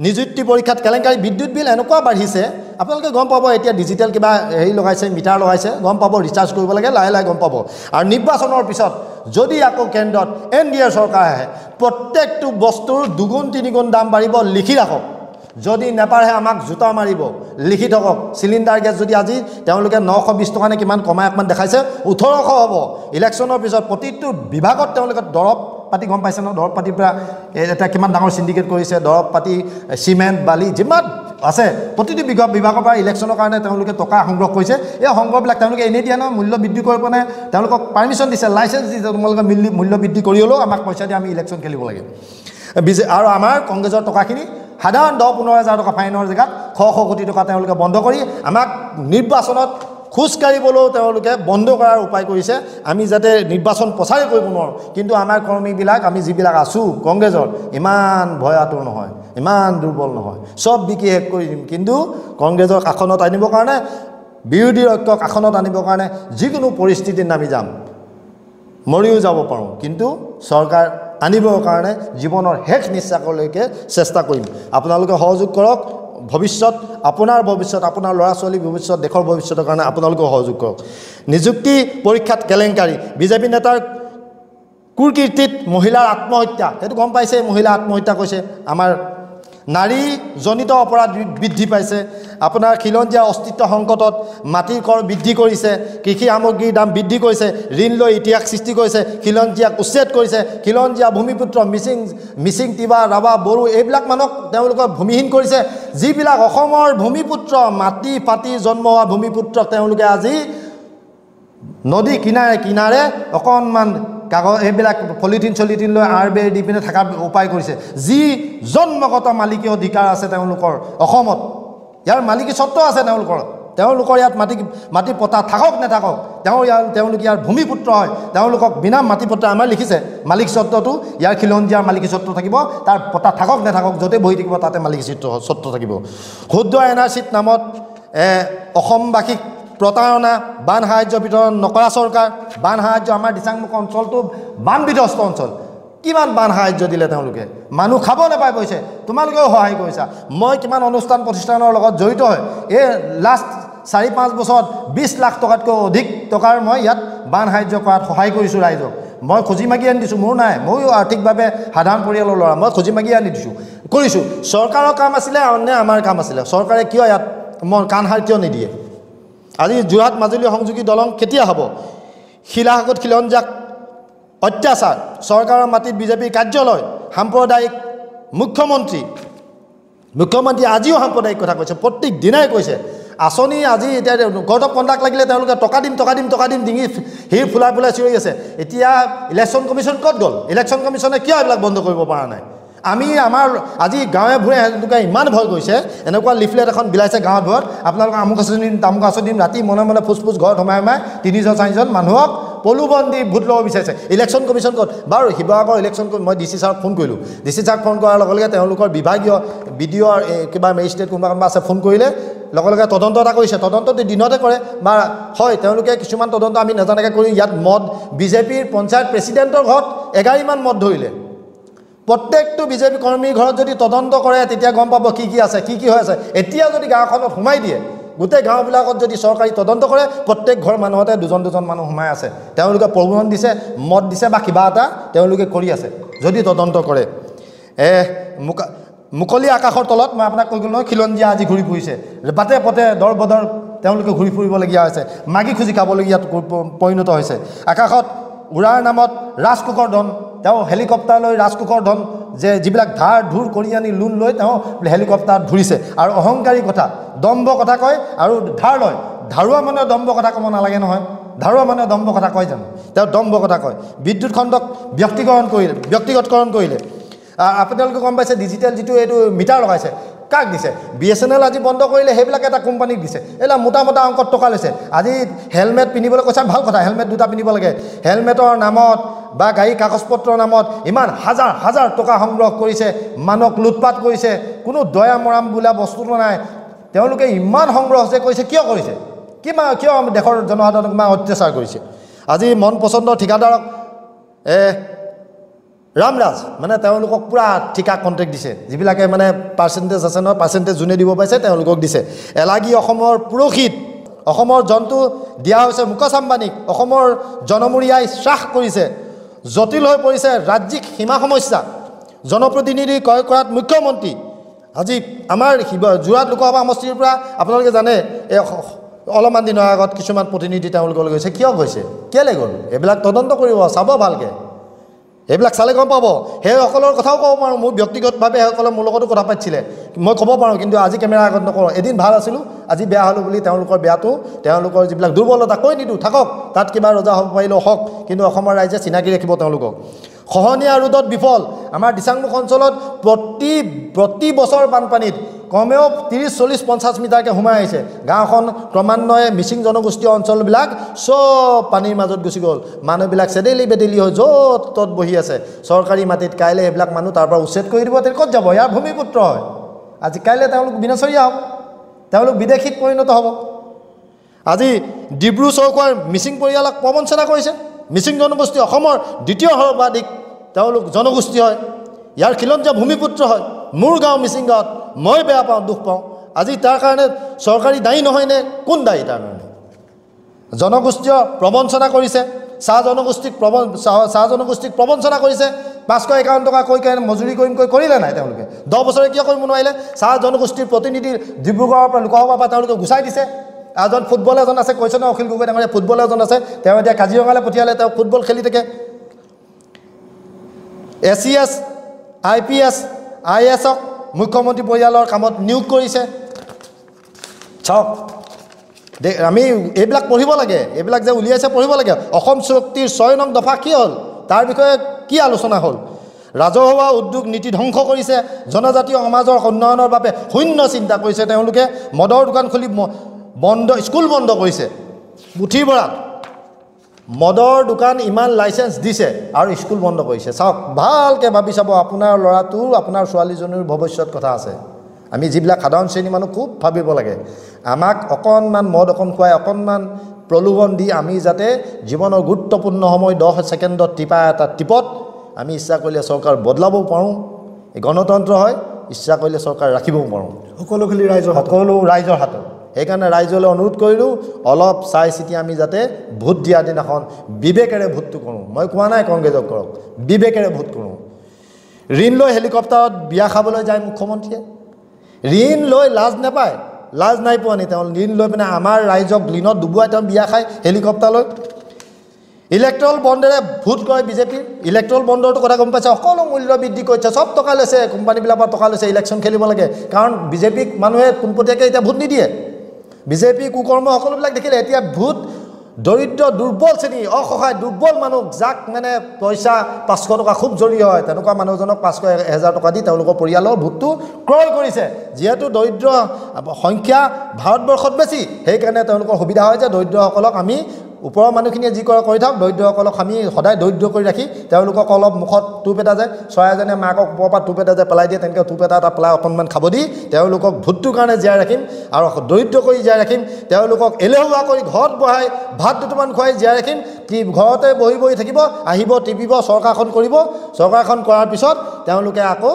[SPEAKER 1] নিযুক্তি পৰীক্ষাত কেলেংকাৰী। বিদ্যুৎ বিল এনেকুৱা বাঢ়িছে, আপোনালোকে গম পাব। এতিয়া ডিজিটেল কিবা হেৰি লগাইছে, মিটাৰ লগাইছে, গম পাব, ৰিচাৰ্জ কৰিব লাগে, লাহে লাহে গম পাব। আৰু নিৰ্বাচনৰ পিছত যদি আকৌ কেন্দ্ৰত NDA চৰকাৰ আহে, প্ৰত্যেকটো বস্তুৰ 2-3 দাম বাঢ়িব, লিখি ৰাখক। যদি নেপাৰে আমাক জোতা মাৰিব, লিখি থাকক। চিলিণ্ডাৰ গেছ যদি আজি তেওঁলোকে 920 টকা নে কিমান কমাই অকণমান দেখাইছে, 1800 হ'ব। ইলেকশ্যনৰ পিছত প্ৰতিটো বিভাগত তেওঁলোকে দৰৱ পাতি, গম পাইছে ন? দৰৱ পাতিৰ পৰা এটা কিমান ডাঙৰ চিণ্ডিকেট কৰিছে। দৰৱ পাতি, চিমেণ্ট, বালি যিমান আছে প্ৰতিটো বিভাগৰ পৰা ইলেকশ্যনৰ কাৰণে তেওঁলোকে টকা সংগ্ৰহ কৰিছে। এই সংগ্ৰহবিলাক তেওঁলোকে এনেই দিয়া নহয়, মূল্য বৃদ্ধি কৰিব নাই, তেওঁলোকক পাৰ্মিশ্যন দিছে, লাইচেঞ্চ দিছে, তোমালোকে মূল্য বৃদ্ধি কৰি হ'লেও আমাক পইচা দি আমি ইলেকশ্যন খেলিব লাগে। আৰু আমাৰ কংগ্ৰেছৰ টকাখিনি সাধাৰণ 10-15 হাজাৰ টকা ফাইনৰ জেগাত 100 কোটি টকা তেওঁলোকে বন্ধ কৰি আমাক নিৰ্বাচনত খোজকাঢ়িবলৈও তেওঁলোকে বন্ধ কৰাৰ উপায় কৰিছে। আমি যাতে নিৰ্বাচন প্ৰচাৰেই কৰিব নোৱাৰোঁ। কিন্তু আমাৰ কৰ্মীবিলাক, আমি যিবিলাক আছোঁ কংগ্ৰেছৰ, ইমান ভয়াতুৰ নহয়, ইমান দুৰ্বল নহয়, চব বিকি শেষ কৰি দিম। কিন্তু কংগ্ৰেছৰ কাষনত আনিবৰ কাৰণে, বিৰোধী ঐক্যক কাষত আনিবৰ কাৰণে যিকোনো পৰিস্থিতিত নামি যাম, মৰিও যাব পাৰোঁ, কিন্তু চৰকাৰ আনিবৰ কাৰণে জীৱনৰ শেষ নিশ্বাসলৈকে চেষ্টা কৰিম। আপোনালোকে সহযোগ কৰক। ভৱিষ্যত, আপোনাৰ ভৱিষ্যত, আপোনাৰ ল'ৰা ছোৱালীৰ ভৱিষ্যত, দেশৰ ভৱিষ্যতৰ কাৰণে আপোনালোকে সহযোগ কৰক। নিযুক্তি পৰীক্ষাত কেলেংকাৰী। বিজেপি নেতাৰ কুকীৰ্তিত মহিলাৰ আত্মহত্যা, সেইটো গম পাইছে, মহিলা আত্মহত্যা কৰিছে। আমাৰ নাৰীজনিত অপৰাধ বৃদ্ধি পাইছে। আপোনাৰ খিলঞ্জীয়া অস্তিত্ব সংকটত মাটিৰ কৰ বৃদ্ধি কৰিছে, কৃষি সামগ্ৰীৰ দাম বৃদ্ধি কৰিছে, ঋণ লৈ ইতিহাস সৃষ্টি কৰিছে, খিলঞ্জীয়াক উচ্ছেদ কৰিছে, খিলঞ্জীয়া ভূমিপুত্ৰ মিচিং তিৱা ৰাভা বড়ো এইবিলাক মানুহক তেওঁলোকক ভূমিহীন কৰিছে। যিবিলাক অসমৰ ভূমিপুত্ৰ, মাটি পাতি জন্ম হোৱা ভূমিপুত্ৰক তেওঁলোকে আজি নদী কিনাৰে কিনাৰে অকণমান কাগজ এইবিলাক পলিথিন লৈ বেৰ দি পিনে থকাৰ উপায় কৰিছে। যি জন্মগত মালিকী অধিকাৰ আছে তেওঁলোকৰ অসমত, ইয়াৰ মালিকী স্বত্ব আছে তেওঁলোকৰ ইয়াত মাটি পতা থাকক নাথাকক, তেওঁলোক ইয়াৰ ভূমিপুত্ৰ হয়, তেওঁলোকক বিনা মাটি পত্তা আমাৰ লিখিছে। মালিক স্বত্বটো ইয়াৰ খিলঞ্জীয়াৰ মালিকী স্বত্ব থাকিব, তাৰ পতা থাকক নাথাকক, য'তে বহি থাকিব তাতে মালিকী স্বত্ব থাকিব। ক্ষুদ্ৰ এনআৰচিত নামত অসমবাসীক প্ৰতাৰণা, বান সাহায্য বিতৰণ নকৰা চৰকাৰ। বান সাহায্য আমাৰ দিচাংমুখ অঞ্চলটো বান বিধ্বস্ত অঞ্চল, কিমান বান সাহায্য দিলে তেওঁলোকে, মানুহ খাব নাপাই পইছে, তোমালোকেও সহায় কৰিছা। মই কিমান অনুষ্ঠান প্ৰতিষ্ঠানৰ লগত জড়িত হয়, এই লাষ্ট 4-5 বছৰত 20 লাখ টকাতকৈ অধিক টকাৰ মই ইয়াত বান সাহায্য কৰাত সহায় কৰিছোঁ ৰাইজক। মই খুজি মাগি আনি দিছোঁ, মোৰ নাই, ময়ো আৰ্থিকভাৱে সাধাৰণ পৰিয়ালৰ ল'ৰা, মই খুজি মাগি আনি কৰিছোঁ। চৰকাৰৰ কাম আছিলে নে আমাৰ কাম আছিলে? চৰকাৰে কিয় ইয়াত কাণ সাৰ কিয় নিদিয়ে? আজি যোৰহাট মাজুলী সংযোগী দলং কেতিয়া হ'ব? শিলাসাগৰত খিলঞ্জীয়াক অত্যাচাৰ, চৰকাৰৰ মাটিত বিজেপিৰ কাৰ্যালয়, সাম্প্ৰদায়িক মুখ্যমন্ত্ৰী আজিও সাম্প্ৰদায়িক কথা কৈছে, প্ৰত্যেক দিনাই কৈছে। আঁচনি আজি এতিয়া কোড অফ কণ্ডাক্ট লাগিলে তেওঁলোকে টকা দিম ডিঙি হিৰ ফুলাই চিঞৰি আছে। এতিয়া ইলেকশ্যন কমিশ্যন ক'ত গ'ল? ইলেকশ্যন কমিশ্যনে কিয় এইবিলাক বন্ধ কৰিব পৰা নাই? আমাৰ আজি গাঁৱে ভূঞে তেওঁলোকে ইমান ভয় কৰিছে, এনেকুৱা লিফলেট এখন বিলাইছে গাঁৱত ভূঞত, আপোনালোকে আমুক আঁচনি দিম তামুক আঁচনি দিম, ৰাতি মনে ফুচফুচ ঘৰত সোমাই 3-4জন মানুহক প্ৰলোভন দি ভোট ল'ব বিচাৰিছে। ইলেকশ্যন কমিশ্যন ক'ত? বাৰু শিৱসাগৰ ইলেকশ্যন মই DC ছাৰক ফোন কৰিলোঁ। DC ছাৰক ফোন কৰাৰ লগে লগে তেওঁলোকৰ বিভাগীয় BDO কিবা মেজিষ্ট্ৰেট কোনোবা আছে, ফোন কৰিলে লগে লগে তদন্ত এটা কৰিছে। তদন্তটো দিনতে কৰে বা হয়, তেওঁলোকে কিছুমান তদন্ত আমি নাজানাকৈ কৰি ইয়াত মদ, বিজেপিৰ পঞ্চায়ত প্ৰেচিডেণ্টৰ ঘৰত 11মান মদ ধৰিলে। প্ৰত্যেকটো বিজেপি কৰ্মীৰ ঘৰত যদি তদন্ত কৰে তেতিয়া গম পাব কি আছে, কি হৈ আছে। এতিয়া যদি গাঁওখনত সোমাই দিয়ে, গোটেই গাঁওবিলাকত যদি চৰকাৰী তদন্ত কৰে, প্ৰত্যেক ঘৰ মানুহতে 2জন মানুহ সোমাই আছে, তেওঁলোকে প্ৰলোভন দিছে, মদ দিছে বা কিবা এটা তেওঁলোকে কৰি আছে যদি তদন্ত কৰে। মুকলি আকাশৰ তলত মই আপোনাক কৈ গ'লো নহয়, খিলঞ্জীয়া আজি ঘূৰি ফুৰিছে, বাটে পথে দৰ বদৰ তেওঁলোকে ঘূৰি ফুৰিবলগীয়া হৈছে, মাগি খুজি খাবলগীয়াত পৰিণত হৈছে। আকাশত উৰাৰ নামত ৰাজকোষৰ ধন, তেওঁ হেলিকপ্টাৰ লৈ ৰাজকোষৰ ধন যিবিলাক ধাৰ ধুৰ কৰি আনি লোন লৈ তেওঁ হেলিকপ্টাৰত ঘূৰিছে আৰু অহংকাৰী কথা, দম্ভ কথা কয় আৰু ধাৰ লয়। ধাৰুৱা মানুহে দম্ভ কথা ক'ব নালাগে নহয়, ধাৰুৱা মানুহে দম্ভ কথা কয় জানো? তেওঁ দম্ভ কথা কয়। বিদ্যুৎ খণ্ডক ব্যক্তিগতকৰণ কৰিলে। আপোনালোকে গম পাইছে, ডিজিটেল যিটো এইটো মিটাৰ লগাইছে, কাক দিছে? BSNL আজি বন্ধ কৰিলে, সেইবিলাক এটা কোম্পানীক দিছে। এইবিলাক মোটা অংকত টকা লৈছে। আজি হেলমেট পিন্ধিবলৈ কৈছে, ভাল কথা, হেলমেট 2টা পিন্ধিব লাগে। হেলমেটৰ নামত বা গাড়ী কাগজ পত্ৰৰ নামত ইমান হাজাৰ টকা সংগ্ৰহ কৰিছে, মানুহক লুটপাট কৰিছে, কোনো দয়া মৰাম বোলা বস্তুটো নাই। তেওঁলোকে ইমান সংগ্ৰহ কৰিছে, কিয় কৰিছে? কিয় দেশৰ জনসাধাৰণক ইমান অত্যাচাৰ কৰিছে? আজি মন পচন্দৰ ঠিকাদাৰক ৰামৰাজ তেওঁলোকক পূৰা ঠিকা কণ্ট্ৰেক্ট দিছে, যিবিলাকে পাৰ্চেণ্টেজ আছে নহয়, পাৰ্চেণ্টেজ যোনে দিব পাইছে তেওঁলোকক দিছে। এলাগী অসমৰ পুৰোহিত, অসমৰ জন্তু দিয়া হৈছে মুকেশ আম্বানীক, অসমৰ জনমূৰিয়াই শ্বাস কৰিছে, জটিল হৈ পৰিছে ৰাজ্যিক সীমা সমস্যা, জনপ্ৰতিনিধি ক্ৰয় কৰাত মুখ্যমন্ত্ৰী। আজি আমাৰ যোৰহাট লোকসভা সমষ্টিৰ পৰা আপোনালোকে জানে, এই অলপমান দিনৰ আগত কিছুমান প্ৰতিনিধি তেওঁলোকলৈ গৈছে। কিয় গৈছে, কেলৈ গ'ল? এইবিলাক তদন্ত কৰিব, চাব ভালকৈ, এইবিলাক চালে গম পাব। সেইসকলৰ কথাও ক'ব পাৰোঁ, মোৰ ব্যক্তিগতভাৱে সেইসকলে মোৰ লগতো কথা পাতিছিলে, মই ক'ব পাৰোঁ, কিন্তু আজি কেমেৰাৰ আগত নকওঁ। এদিন ভাল আছিলোঁ, আজি বেয়া হ'লোঁ বুলি তেওঁলোকৰ বেয়াটো, তেওঁলোকৰ যিবিলাক দুৰ্বলতা কৈ নিদিওঁ, থাকক, তাত কিবা ৰজা হ'ব পাৰিলেও হওক, কিন্তু অসমৰ ৰাইজে চিনাকি ৰাখিব তেওঁলোকক। খহনীয়া ৰোধত বিফল। আমাৰ দিচাংমুখ অঞ্চলত প্ৰতি বছৰ বানপানীত কমেও 30-40-50 মিটাৰকৈ সোমাই আহিছে। গাঁওখন ক্ৰমান্বয়ে মিচিং জনগোষ্ঠীয় অঞ্চলবিলাক চব পানীৰ মাজত গুচি গ'ল। মানুহবিলাক বেদেলি হৈ য'ত ত'ত বহি আছে চৰকাৰী মাটিত। কাইলৈ এইবিলাক মানুহ তাৰ পৰা উচ্ছেদ কৰি দিব, ক'ত যাব? ইয়াৰ ভূমিপুত্ৰ হয়। আজি কাইলৈ তেওঁলোক বিনাচৰীয়া হ'ব, তেওঁলোক বিদেশীত পৰিণত হ'ব। আজি ডিব্ৰু চৌখোৱাৰ মিচিং পৰিয়ালক প্ৰবঞ্চনা কৰিছে। মিচিং জনগোষ্ঠী অসমৰ 2য় সৰ্বাধিক তেওঁলোক জনগোষ্ঠী হয়, ইয়াৰ খিলঞ্জীয়া ভূমিপুত্ৰ হয়। মোৰ গাঁও মিচিং গাঁৱত মই বেয়া পাওঁ, দুখ পাওঁ। আজি তাৰ কাৰণে চৰকাৰী দায়ী নহয়নে? কোন দায়ী তাৰ কাৰণে? জনগোষ্ঠীয় প্ৰবঞ্চনা কৰিছে। চাহ জনগোষ্ঠীক প্ৰবঞ্চনা কৰিছে 551 টকা কৈ মজুৰি কৰিলে নাই তেওঁলোকে 10 বছৰে কিয় কৰিব নোৱাৰিলে চাহ জনগোষ্ঠীৰ প্ৰতিনিধি ডিব্ৰুগড়ৰ পৰা লোকসভাৰ পৰা তেওঁলোকে গুচাই দিছে এজন ফুটবল এজন আছে কৈছে ন অখিল গগৈ ডাঙৰীয়া ফুটবল এজন আছে তেওঁ এতিয়া কাজিৰঙালৈ পঠিয়ালে তেওঁ ফুটবল খেলি থাকে SES IPS IASক মুখ্যমন্ত্ৰী পৰিয়ালৰ কামত নিয়োগ কৰিছে চাওক আমি এইবিলাক পঢ়িব লাগে এইবিলাক যে উলিয়াইছে পঢ়িব লাগে অসম চুক্তিৰ 6 নং দফা কি হ'ল তাৰ বিষয়ে কি আলোচনা হ'ল ৰাজহুৱা উদ্যোগ নীতি ধ্বংস কৰিছে জনজাতীয় সমাজৰ উন্নয়নৰ বাবে শূন্য চিন্তা কৰিছে তেওঁলোকে মদৰ দোকান খুলি বন্ধ স্কুল বন্ধ কৰিছে পুথিভঁৰাল মদৰ দোকান ইমান লাইসেন্স দিছে আৰু স্কুল বন্ধ কৰিছে চাওক ভালকৈ ভাবি চাব আপোনাৰ ল'ৰাটোৰ আপোনাৰ ছোৱালীজনীৰ ভৱিষ্যত কথা আছে আমি যিবিলাক সাধাৰণ শ্ৰেণী মানুহ খুব ভাবিব লাগে আমাক অকণমান মদ অকণ খুৱাই অকণমান প্ৰলোভন দি আমি যাতে জীৱনৰ গুৰুত্বপূৰ্ণ সময় 10 ছেকেণ্ডত টিপা এটা টিপত আমি ইচ্ছা কৰিলে চৰকাৰ বদলাবও পাৰোঁ এই গণতন্ত্ৰ হয় ইচ্ছা কৰিলে চৰকাৰ ৰাখিবও পাৰোঁ সকলো ৰাইজৰ হাতত সেইকাৰণে ৰাইজলৈ অনুৰোধ কৰিলোঁ অলপ চাই চিতি আমি যাতে ভোট দিয়া দিনাখন বিবেকেৰে ভোটটো কৰোঁ মই কোৱা নাই কংগ্ৰেছক কৰক বিবেকেৰে ভোট কৰোঁ ঋণ লৈ হেলিকপ্টাৰত বিয়া খাবলৈ যায় মুখ্যমন্ত্ৰীয়ে ঋণ লৈ লাজ নাপায় লাজ নাই পোৱা নি তেওঁ ঋণ লৈ পিনে আমাৰ ৰাইজক ঋণত ডুবুৱাই তেওঁ বিয়া খায় হেলিকপ্টাৰ লৈ ইলেক্ট্ৰল বণ্ডেৰে ভোট কৰে বিজেপিৰ ইলেক্ট্ৰল বণ্ডৰটো কথা গম পাইছে সকলো মূল্য বৃদ্ধি কৰিছে চব টকা লৈছে কোম্পানীবিলাকৰ টকা লৈছে ইলেকশ্যন খেলিব লাগে কাৰণ বিজেপিক মানুহে পোনপটীয়াকৈ এতিয়া ভোট নিদিয়ে বিজেপি কুকৰ্ম সকলোবিলাক দেখিলে এতিয়া ভোট দৰিদ্ৰ দুৰ্বল শ্ৰেণী অসহায় দুৰ্বল মানুহ যাক মানে পইচা 500 টকা খুব জৰুৰী হয় তেনেকুৱা মানুহজনক 500-1000 টকা দি তেওঁলোকৰ পৰিয়ালৰ ভোটটো ক্ৰয় কৰিছে যিহেতু দৰিদ্ৰ সংখ্যা ভাৰতবৰ্ষত বেছি সেইকাৰণে তেওঁলোকৰ সুবিধা হয় যে দৰিদ্ৰসকলক আমি ওপৰৰ মানুহখিনিয়ে যি কৰে কৰি থাকক দৰিদ্ৰসকলক আমি সদায় দৰিদ্ৰ কৰি ৰাখি তেওঁলোকক অলপ মুখত টুপ এটা যায় চৰাইজনে মাকক ওপৰৰ পৰা টুপ এটা যে পেলাই দিয়ে তেনেকৈ টুপ এটা পেলাই অকণমান খাব দি তেওঁলোকক ভোটটোৰ কাৰণে জীয়াই ৰাখিম আৰু দৰিদ্ৰ কৰি জীয়াই ৰাখিম তেওঁলোকক এলেহুৱা কৰি ঘৰত বহাই ভাত দুটামান খুৱাই জীয়াই ৰাখিম ঘৰতে বহি থাকিব আহিব টিপিব চৰকাৰখন কৰিব চৰকাৰখন কৰাৰ পিছত তেওঁলোকে আকৌ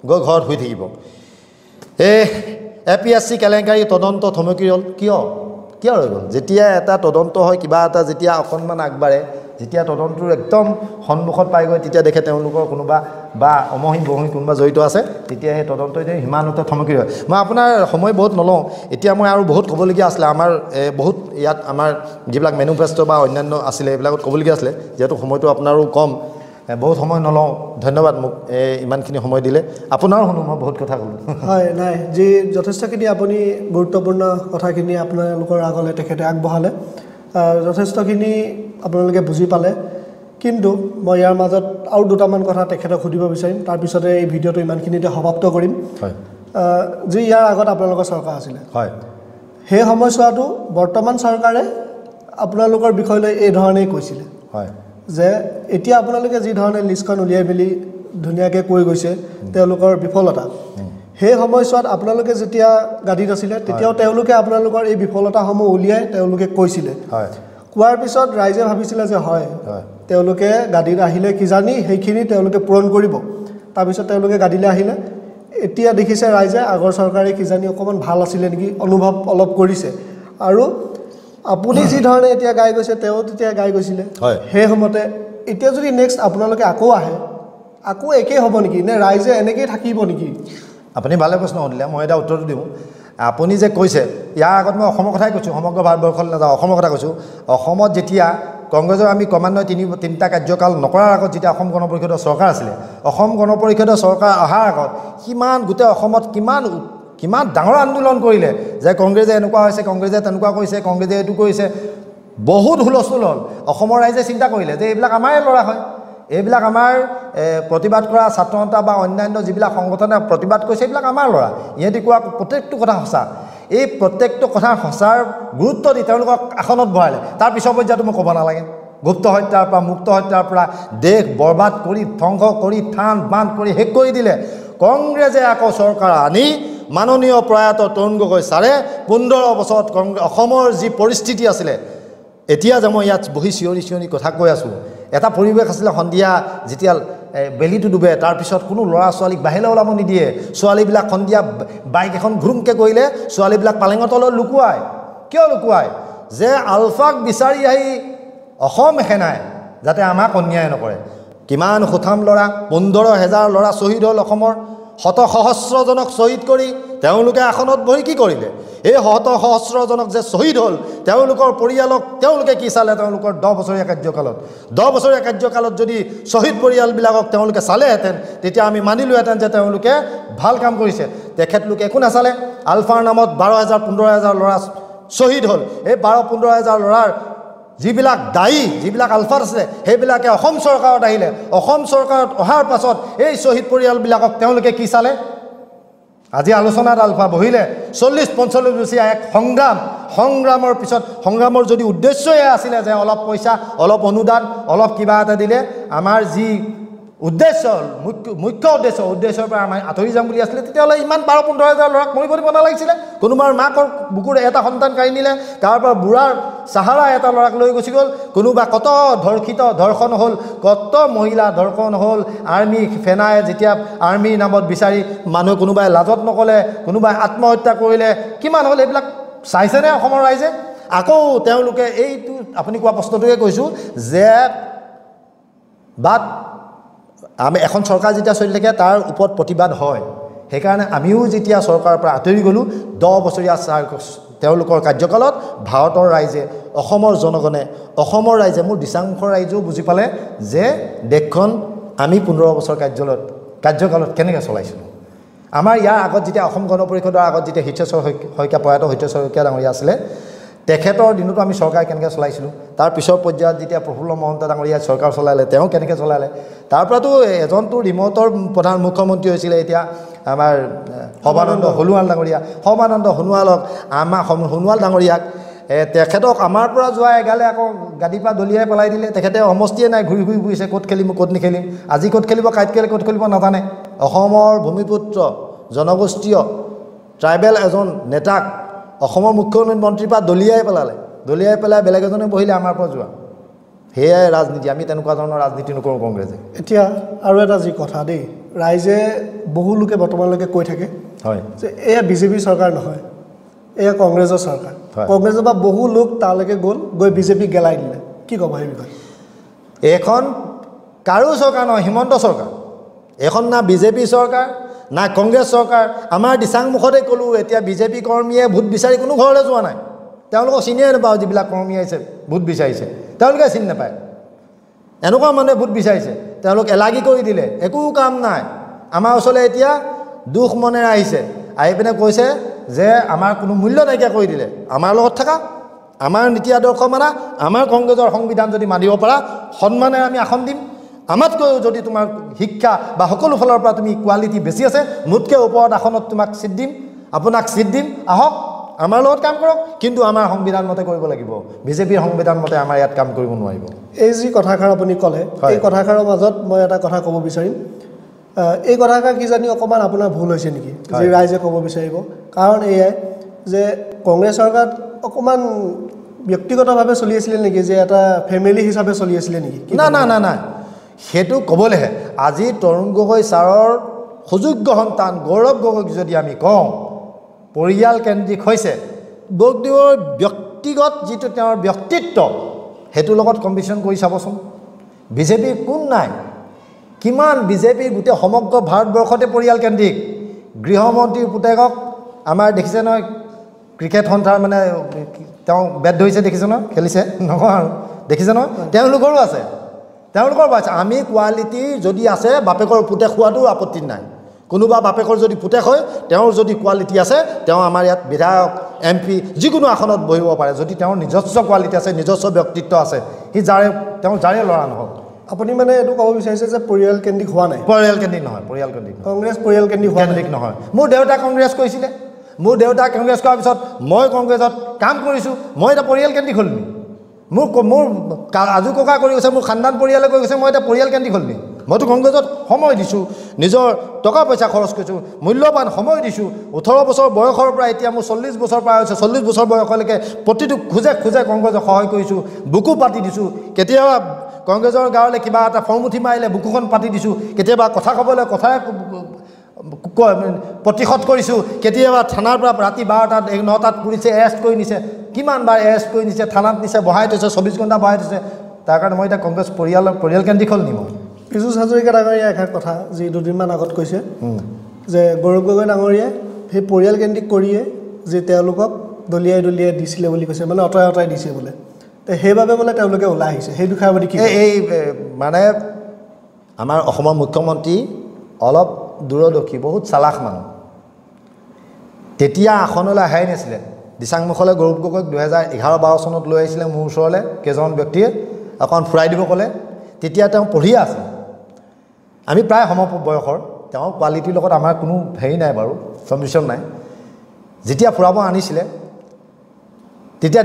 [SPEAKER 1] গৈ ঘৰত শুই থাকিব APSC কেলেংকাৰী তদন্ত থমকি ৰ'ল কিয় ৰৈ গ'ল যেতিয়া এটা তদন্ত হয় কিবা এটা যেতিয়া অকণমান আগবাঢ়ে যেতিয়া তদন্তৰ একদম সন্মুখত পাই গৈ তেতিয়া দেখে তেওঁলোকৰ কোনোবা বা অমহিম বহিম কোনোবা জড়িত আছে তেতিয়া সেই তদন্ত সিমানতে থমকি ৰয় মই আপোনাৰ সময় বহুত নলওঁ এতিয়া মই আৰু বহুত ক'বলগীয়া আছিলে আমাৰ বহুত ইয়াত আমাৰ যিবিলাক মেনুফেষ্টো বা অন্যান্য আছিলে এইবিলাকত ক'বলগীয়া আছিলে যিহেতু সময়টো আপোনাৰো কম বহুত সময় নলওঁ ধন্যবাদ মোক ইমানখিনি সময় দিলে আপোনাৰো শুনো মই বহুত কথা ক'লোঁ
[SPEAKER 2] হয় নাই যি যথেষ্টখিনি আপুনি গুৰুত্বপূৰ্ণ কথাখিনি আপোনালোকৰ আগলৈ তেখেতে আগবঢ়ালে যথেষ্টখিনি আপোনালোকে বুজি পালে কিন্তু মই ইয়াৰ মাজত আৰু দুটামান কথা তেখেতক সুধিব বিচাৰিম তাৰপিছতে এই ভিডিঅ'টো ইমানখিনিতে সমাপ্ত কৰিম
[SPEAKER 1] হয়
[SPEAKER 2] যি ইয়াৰ আগত আপোনালোকৰ চৰকাৰ আছিলে
[SPEAKER 1] হয়
[SPEAKER 2] সেই সময়ছোৱাটো বৰ্তমান চৰকাৰে আপোনালোকৰ বিষয়লৈ এই ধৰণেই কৈছিলে
[SPEAKER 1] হয়
[SPEAKER 2] যে এতিয়া আপোনালোকে যি ধৰণে লিষ্টখন উলিয়াই মেলি ধুনীয়াকৈ কৈ গৈছে তেওঁলোকৰ বিফলতা সেই সময়ছোৱাত আপোনালোকে যেতিয়া গাদীত আছিলে তেতিয়াও তেওঁলোকে আপোনালোকৰ এই বিফলতাসমূহ উলিয়াই তেওঁলোকে কৈছিলে কোৱাৰ পিছত ৰাইজে ভাবিছিলে যে হয় তেওঁলোকে গাদীত আহিলে কিজানি সেইখিনি তেওঁলোকে পূৰণ কৰিব তাৰপিছত তেওঁলোকে গাদীলৈ আহিলে এতিয়া দেখিছে ৰাইজে আগৰ চৰকাৰে কিজানি অকণমান ভাল আছিলে নেকি অনুভৱ অলপ কৰিছে আৰু আপুনি যি ধৰণে এতিয়া গাই গৈছে তেওঁ তেতিয়া গাই গৈছিলে সেই সময়তে এতিয়া যদি নেক্সট আপোনালোকে আকৌ আহে আকৌ একেই হ'ব নেকি নে ৰাইজে এনেকেই থাকিব নেকি
[SPEAKER 1] আপুনি ভালে প্ৰশ্ন সুধিলে মই এটা উত্তৰটো দিওঁ আপুনি যে কৈছে ইয়াৰ আগত মই অসমৰ কথাই কৈছোঁ সমগ্ৰ ভাৰতবৰ্ষলৈ নাযাওঁ অসমৰ কথা কৈছোঁ অসমত যেতিয়া কংগ্ৰেছৰ আমি ক্ৰমান্বয়ে তিনিটা কাৰ্যকাল নকৰাৰ আগত যেতিয়া অসম গণ পৰিষদৰ চৰকাৰ আছিলে অসম গণ পৰিষদৰ চৰকাৰ অহাৰ আগত কিমান গোটেই অসমত কিমান ডাঙৰ আন্দোলন কৰিলে যে কংগ্ৰেছে এনেকুৱা হৈছে কংগ্ৰেছে তেনেকুৱা কৰিছে কংগ্ৰেছে এইটো কৰিছে বহুত হুলস্থুল হ'ল অসমৰ ৰাইজে চিন্তা কৰিলে যে এইবিলাক আমাৰে ল'ৰা হয় এইবিলাক আমাৰ প্ৰতিবাদ কৰা ছাত্ৰ সন্থা বা অন্যান্য যিবিলাক সংগঠনে প্ৰতিবাদ কৰিছে এইবিলাক আমাৰ ল'ৰা ইহঁতি কোৱা প্ৰত্যেকটো কথা সঁচা এই প্ৰত্যেকটো কথা সঁচাৰ গুৰুত্ব দি তেওঁলোকক আসনত বহালে তাৰ পিছৰ পৰ্যায়টো মই ক'ব নালাগে গুপ্ত হত্যাৰ পৰা মুক্ত হত্যাৰ পৰা দেশ বৰবাদ কৰি ধ্বংস কৰি থান বান্ধ কৰি শেষ কৰি দিলে কংগ্ৰেছে আকৌ চৰকাৰ আনি মাননীয় প্ৰয়াত তৰুণ গগৈ ছাৰে 15 বছৰত অসমৰ যি পৰিস্থিতি আছিলে এতিয়া যে মই ইয়াত বহি চিঞৰি কথা কৈ আছোঁ এটা পৰিৱেশ আছিলে সন্ধিয়া যেতিয়া বেলিটো ডুবে তাৰপিছত কোনো ল'ৰা ছোৱালীক বাহিৰলৈ ওলাব নিদিয়ে ছোৱালীবিলাক সন্ধিয়া বাইক এখন ঘুৰুমকৈ কৰিলে ছোৱালীবিলাক পালেঙৰ তলত লুকুৱায় কিয় লুকুৱায় যে আলফাক বিচাৰি আহি অসম সেনাই যাতে আমাক অন্যায় নকৰে কিমান সুঠাম ল'ৰা 15,000 ল'ৰা শ্বহীদ হ'ল অসমৰ শত সহস্ৰজনক শ্বহীদ কৰি তেওঁলোকে আসনত বহি কি কৰিলে এই শত সহস্ৰজনক যে শ্বহীদ হ'ল তেওঁলোকৰ পৰিয়ালক তেওঁলোকে কি চালে তেওঁলোকৰ 10 বছৰীয়া কাৰ্যকালত 10 বছৰীয়া কাৰ্যকালত যদি শ্বহীদ পৰিয়ালবিলাকক তেওঁলোকে চালেহেঁতেন তেতিয়া আমি মানিলোহেঁতেন যে তেওঁলোকে ভাল কাম কৰিছে তেখেতলোকে একো নাচালে আলফাৰ নামত 12,000 15,000 ল'ৰা শ্বহীদ হ'ল এই 12-15,000 ল'ৰাৰ যিবিলাক দায়ী যিবিলাক আলফাত আছে সেইবিলাকে অসম চৰকাৰত আহিলে অসম চৰকাৰত অহাৰ পাছত এই শ্বহীদ পৰিয়ালবিলাকক তেওঁলোকে কি চালে আজি আলোচনাত আলফা বহিলে 40-45 বছৰীয়া এক সংগ্ৰামৰ পিছত সংগ্ৰামৰ যদি উদ্দেশ্যই আছিলে যে অলপ পইচা অলপ অনুদান অলপ কিবা এটা দিলে আমাৰ যি উদ্দেশ্য মুখ্য উদ্দেশ্যৰ পৰা আমাৰ আঁতৰি যাম বুলি আছিলে তেতিয়াহ'লে ইমান 12-15,000 ল'ৰাক মৰিব দিব নালাগিছিলে কোনোবাৰ মাকৰ বুকুৰ এটা সন্তান কাঢ়ি নিলে তাৰপৰা বুঢ়াৰ চাহাৰা এটা ল'ৰাক লৈ গুচি গ'ল কোনোবা কত ধৰ্ষণ হ'ল কত মহিলা ধৰ্ষণ হ'ল আৰ্মি সেনাই যেতিয়া আৰ্মিৰ নামত বিচাৰি মানুহ কোনোবাই লাজত নকলে কোনোবাই আত্মহত্যা কৰিলে কিমান হ'ল এইবিলাক চাইছেনে অসমৰ ৰাইজে আকৌ তেওঁলোকে এইটো আপুনি কোৱা প্ৰশ্নটোকে কৈছোঁ যে বাট আমি এখন চৰকাৰ যেতিয়া চলি থাকে তাৰ ওপৰত প্ৰতিবাদ হয় সেইকাৰণে আমিও যেতিয়া চৰকাৰৰ পৰা আঁতৰি গ'লোঁ 10 বছৰীয়া তেওঁলোকৰ কাৰ্যকালত ভাৰতৰ ৰাইজে অসমৰ জনগণে অসমৰ ৰাইজে মোৰ দিচাংমুখৰ ৰাইজেও বুজি পালে যে দেশখন আমি 15 বছৰ কাৰ্যকালত কেনেকৈ চলাইছিলোঁ আমাৰ ইয়াৰ আগত যেতিয়া অসম গণ পৰিষদৰ আগত যেতিয়া হিতেশ্বৰ শইকীয়া প্ৰয়াত হিতেশ্বৰ শইকীয়া ডাঙৰীয়া আছিলে তেখেতৰ দিনতো আমি চৰকাৰ কেনেকৈ চলাইছিলোঁ তাৰ পিছৰ পৰ্যায়ত যেতিয়া প্ৰফুল্ল মহন্ত ডাঙৰীয়া চৰকাৰ চলালে তেওঁ কেনেকৈ চলালে তাৰ পৰাতো এজনটো ৰিমোটৰ প্ৰধান মুখ্যমন্ত্ৰী হৈছিলে এতিয়া আমাৰ সৰ্বানন্দ সোণোৱাল ডাঙৰীয়া সৰ্বানন্দ সোণোৱালক আমাৰ সোণোৱাল ডাঙৰীয়াক তেখেতক আমাৰ পৰা যোৱা এগালে আকৌ গাড়ীৰ পৰা দলিয়াই পেলাই দিলে তেখেতে সমষ্টিয়ে নাই ঘূৰি ফুৰিছে ক'ত খেলিম ক'ত নেখেলিম আজি ক'ত খেলিব কাইত ক'ত খেলিব নাজানে অসমৰ ভূমিপুত্ৰ জনগোষ্ঠীয় ট্ৰাইবেল এজন নেতাক অসমৰ মুখ্যমন্ত্ৰীৰ পৰা দলিয়াই পেলাই বেলেগ এজনে বহিলে আমাৰ পৰা যোৱা সেয়াই ৰাজনীতি আমি তেনেকুৱা ধৰণৰ ৰাজনীতি নকৰোঁ কংগ্ৰেছে
[SPEAKER 2] এতিয়া আৰু এটা যি কথা দেই ৰাইজে বহু লোকে বৰ্তমানলৈকে কৈ থাকে
[SPEAKER 1] হয়
[SPEAKER 2] যে এয়া বিজেপি চৰকাৰ নহয় এয়া কংগ্ৰেছৰ চৰকাৰ কংগ্ৰেছৰ পৰা বহু লোক তালৈকে গৈ বিজেপিক গেলাই দিলে কি ক'ব এই বিষয়ে
[SPEAKER 1] এখন কাৰো চৰকাৰ নহয় হিমন্ত চৰকাৰ এখন না বিজেপি চৰকাৰ না কংগ্ৰেছ চৰকাৰ আমাৰ দিচাংমুখতে ক'লোঁ এতিয়া বিজেপি কৰ্মীয়ে ভোট বিচাৰি কোনো ঘৰলৈ যোৱা নাই তেওঁলোকক চিনিয়ে নাপাওঁ যিবিলাক কৰ্মী আহিছে ভোট বিচাৰিছে তেওঁলোকে চিনি নাপায় এনেকুৱা মানুহে ভোট বিচাৰিছে তেওঁলোক এলাগি কৰি দিলে একো কাম নাই আমাৰ ওচৰলৈ এতিয়া দুখ মনেৰে আহিছে আহি পিনে কৈছে যে আমাৰ কোনো মূল্য নাইকিয়া কৰি দিলে আমাৰ লগত থাকা আমাৰ নীতি আদৰ্শ মানা আমাৰ কংগ্ৰেছৰ সংবিধান যদি মানিব পাৰা সন্মানেৰে আমি আসন দিম আমাতকৈ যদি তোমাৰ শিক্ষা বা সকলো ফালৰ পৰা তুমি কোৱালিটি বেছি আছে মোতকৈ ওপৰত আসনত তোমাক আপোনাক চিট দিম আহক আমাৰ লগত কাম কৰক কিন্তু আমাৰ সংবিধান মতে কৰিব লাগিব বিজেপিৰ সংবিধান মতে আমাৰ ইয়াত কাম কৰিব নোৱাৰিব
[SPEAKER 2] এই যি কথাষাৰ আপুনি ক'লে এই কথাষাৰৰ মাজত মই এটা কথা ক'ব বিচাৰিম এই কথাষাৰ কিজানি অকণমান আপোনাৰ ভুল হৈছে নেকি যি ৰাইজে ক'ব বিচাৰিব কাৰণ এয়াই যে কংগ্ৰেছ চৰকাৰত অকণমান ব্যক্তিগতভাৱে চলি আছিলে নেকি যে এটা ফেমিলি হিচাপে চলি আছিলে নেকি
[SPEAKER 1] না সেইটো ক'বলৈহে আজি তৰুণ গগৈ ছাৰৰ সুযোগ্য সন্তান গৌৰৱ গগৈক যদি আমি কওঁ পৰিয়াল কেন্দ্ৰিক হৈছে গগৈদেৱৰ ব্যক্তিগত যিটো তেওঁৰ ব্যক্তিত্ব সেইটোৰ লগত কম্পিটিশ্যন কৰি চাবচোন বিজেপিৰ কোন নাই কিমান বিজেপিৰ গোটেই সমগ্ৰ ভাৰতবৰ্ষতে পৰিয়াল কেন্দ্ৰিক গৃহমন্ত্ৰীৰ পুতেকক আমাৰ দেখিছে নহয় ক্ৰিকেট সন্থাৰ মানে তেওঁ বেট ধৰিছে দেখিছে নহয় খেলিছে নহয় আৰু দেখিছে নহয় তেওঁলোকৰো আছে তেওঁলোকৰ বাচ্চা আমি কোৱালিটি যদি আছে বাপেকৰ পুতেক হোৱাটো আপত্তি নাই কোনোবা বাপেকৰ যদি পুতেক হয় তেওঁৰ যদি কোৱালিটি আছে তেওঁ আমাৰ ইয়াত বিধায়ক MP যিকোনো আসনত বহিব পাৰে যদি তেওঁৰ নিজস্ব কোৱালিটি আছে নিজস্ব ব্যক্তিত্ব আছে সি যাৰে ল'ৰা নহওক
[SPEAKER 2] আপুনি মানে এইটো ক'ব বিচাৰিছে যে পৰিয়াল কেন্দ্ৰিক হোৱা নাই
[SPEAKER 1] পৰিয়াল কেন্দ্ৰিক নহয়
[SPEAKER 2] কংগ্ৰেছ পৰিয়াল কেন্দ্ৰিক
[SPEAKER 1] নহয় মোৰ দেউতা কংগ্ৰেছ কৰিছিলে মোৰ দেউতা কংগ্ৰেছ কৰাৰ পিছত মই কংগ্ৰেছত কাম কৰিছোঁ মই এটা পৰিয়াল কেন্দ্ৰিক হ'লো মোৰ আজু ককা কৰি গৈছে মোৰ খানদান পৰিয়ালে কৰি গৈছে মই এটা পৰিয়াল কেন্দ্ৰিক হ'লো মইতো কংগ্ৰেছত সময় দিছোঁ নিজৰ টকা পইচা খৰচ কৰিছোঁ মূল্যৱান সময় দিছোঁ 18 বছৰ বয়সৰ পৰা এতিয়া মোৰ 40 বছৰ পৰা হৈছে 40 বছৰ বয়সলৈকে প্ৰতিটো খোজে কংগ্ৰেছক সহায় কৰিছোঁ বুকু পাতি দিছোঁ কেতিয়াবা কংগ্ৰেছৰ গাঁৱলৈ কিবা এটা ফৰ্মুঠি মাৰিলে বুকুখন পাতি দিছোঁ কেতিয়াবা কথা ক'বলৈ কথাৰে প্ৰতিশোধ কৰিছোঁ কেতিয়াবা থানাৰ পৰা ৰাতি 12টাত 9টাত পুলিচে এৰেষ্ট কৰি নিছে কিমানবাৰ এৰেষ্ট কৰি নিছে থানাত নিছে বহাই থৈছে 24 ঘণ্টা বহাই থৈছে তাৰ কাৰণে মই এতিয়া কংগ্ৰেছ পৰিয়ালকেন্দ্ৰিক হ'ল নি মই
[SPEAKER 2] পীযুষ হাজৰিকা ডাঙৰীয়া এষাৰ কথা যি দুদিনমান আগত কৈছে যে গৌৰৱ গগৈ ডাঙৰীয়াই সেই পৰিয়ালকেন্দ্ৰিক কৰিয়ে যে তেওঁলোকক দলিয়াই দিছিলে বুলি কৈছে মানে অতৰাই দিছে বোলে সেইবাবে বোলে তেওঁলোকে ওলাই আহিছে সেই বিষয়ে আপুনি কি
[SPEAKER 1] এই মানে আমাৰ অসমৰ মুখ্যমন্ত্ৰী অলপ দূৰদৰ্শী বহুত চালাক মানুহ তেতিয়া আসনলৈ আহাই নাছিলে দিচাংমুখলৈ গৌৰৱ গগৈক 2011-12 চনত লৈ আহিছিলে মোৰ ওচৰলৈ কেইজন ব্যক্তিয়ে অকণ ফুৰাই দিব ক'লে তেতিয়া তেওঁ পঢ়ি আছে আমি প্ৰায় সমবয়সৰ তেওঁৰ কোৱালিটিৰ লগত আমাৰ কোনো হেৰি নাই বাৰু সম্মিশ্ৰণ নাই যেতিয়া ফুৰাব আনিছিলে তেতিয়া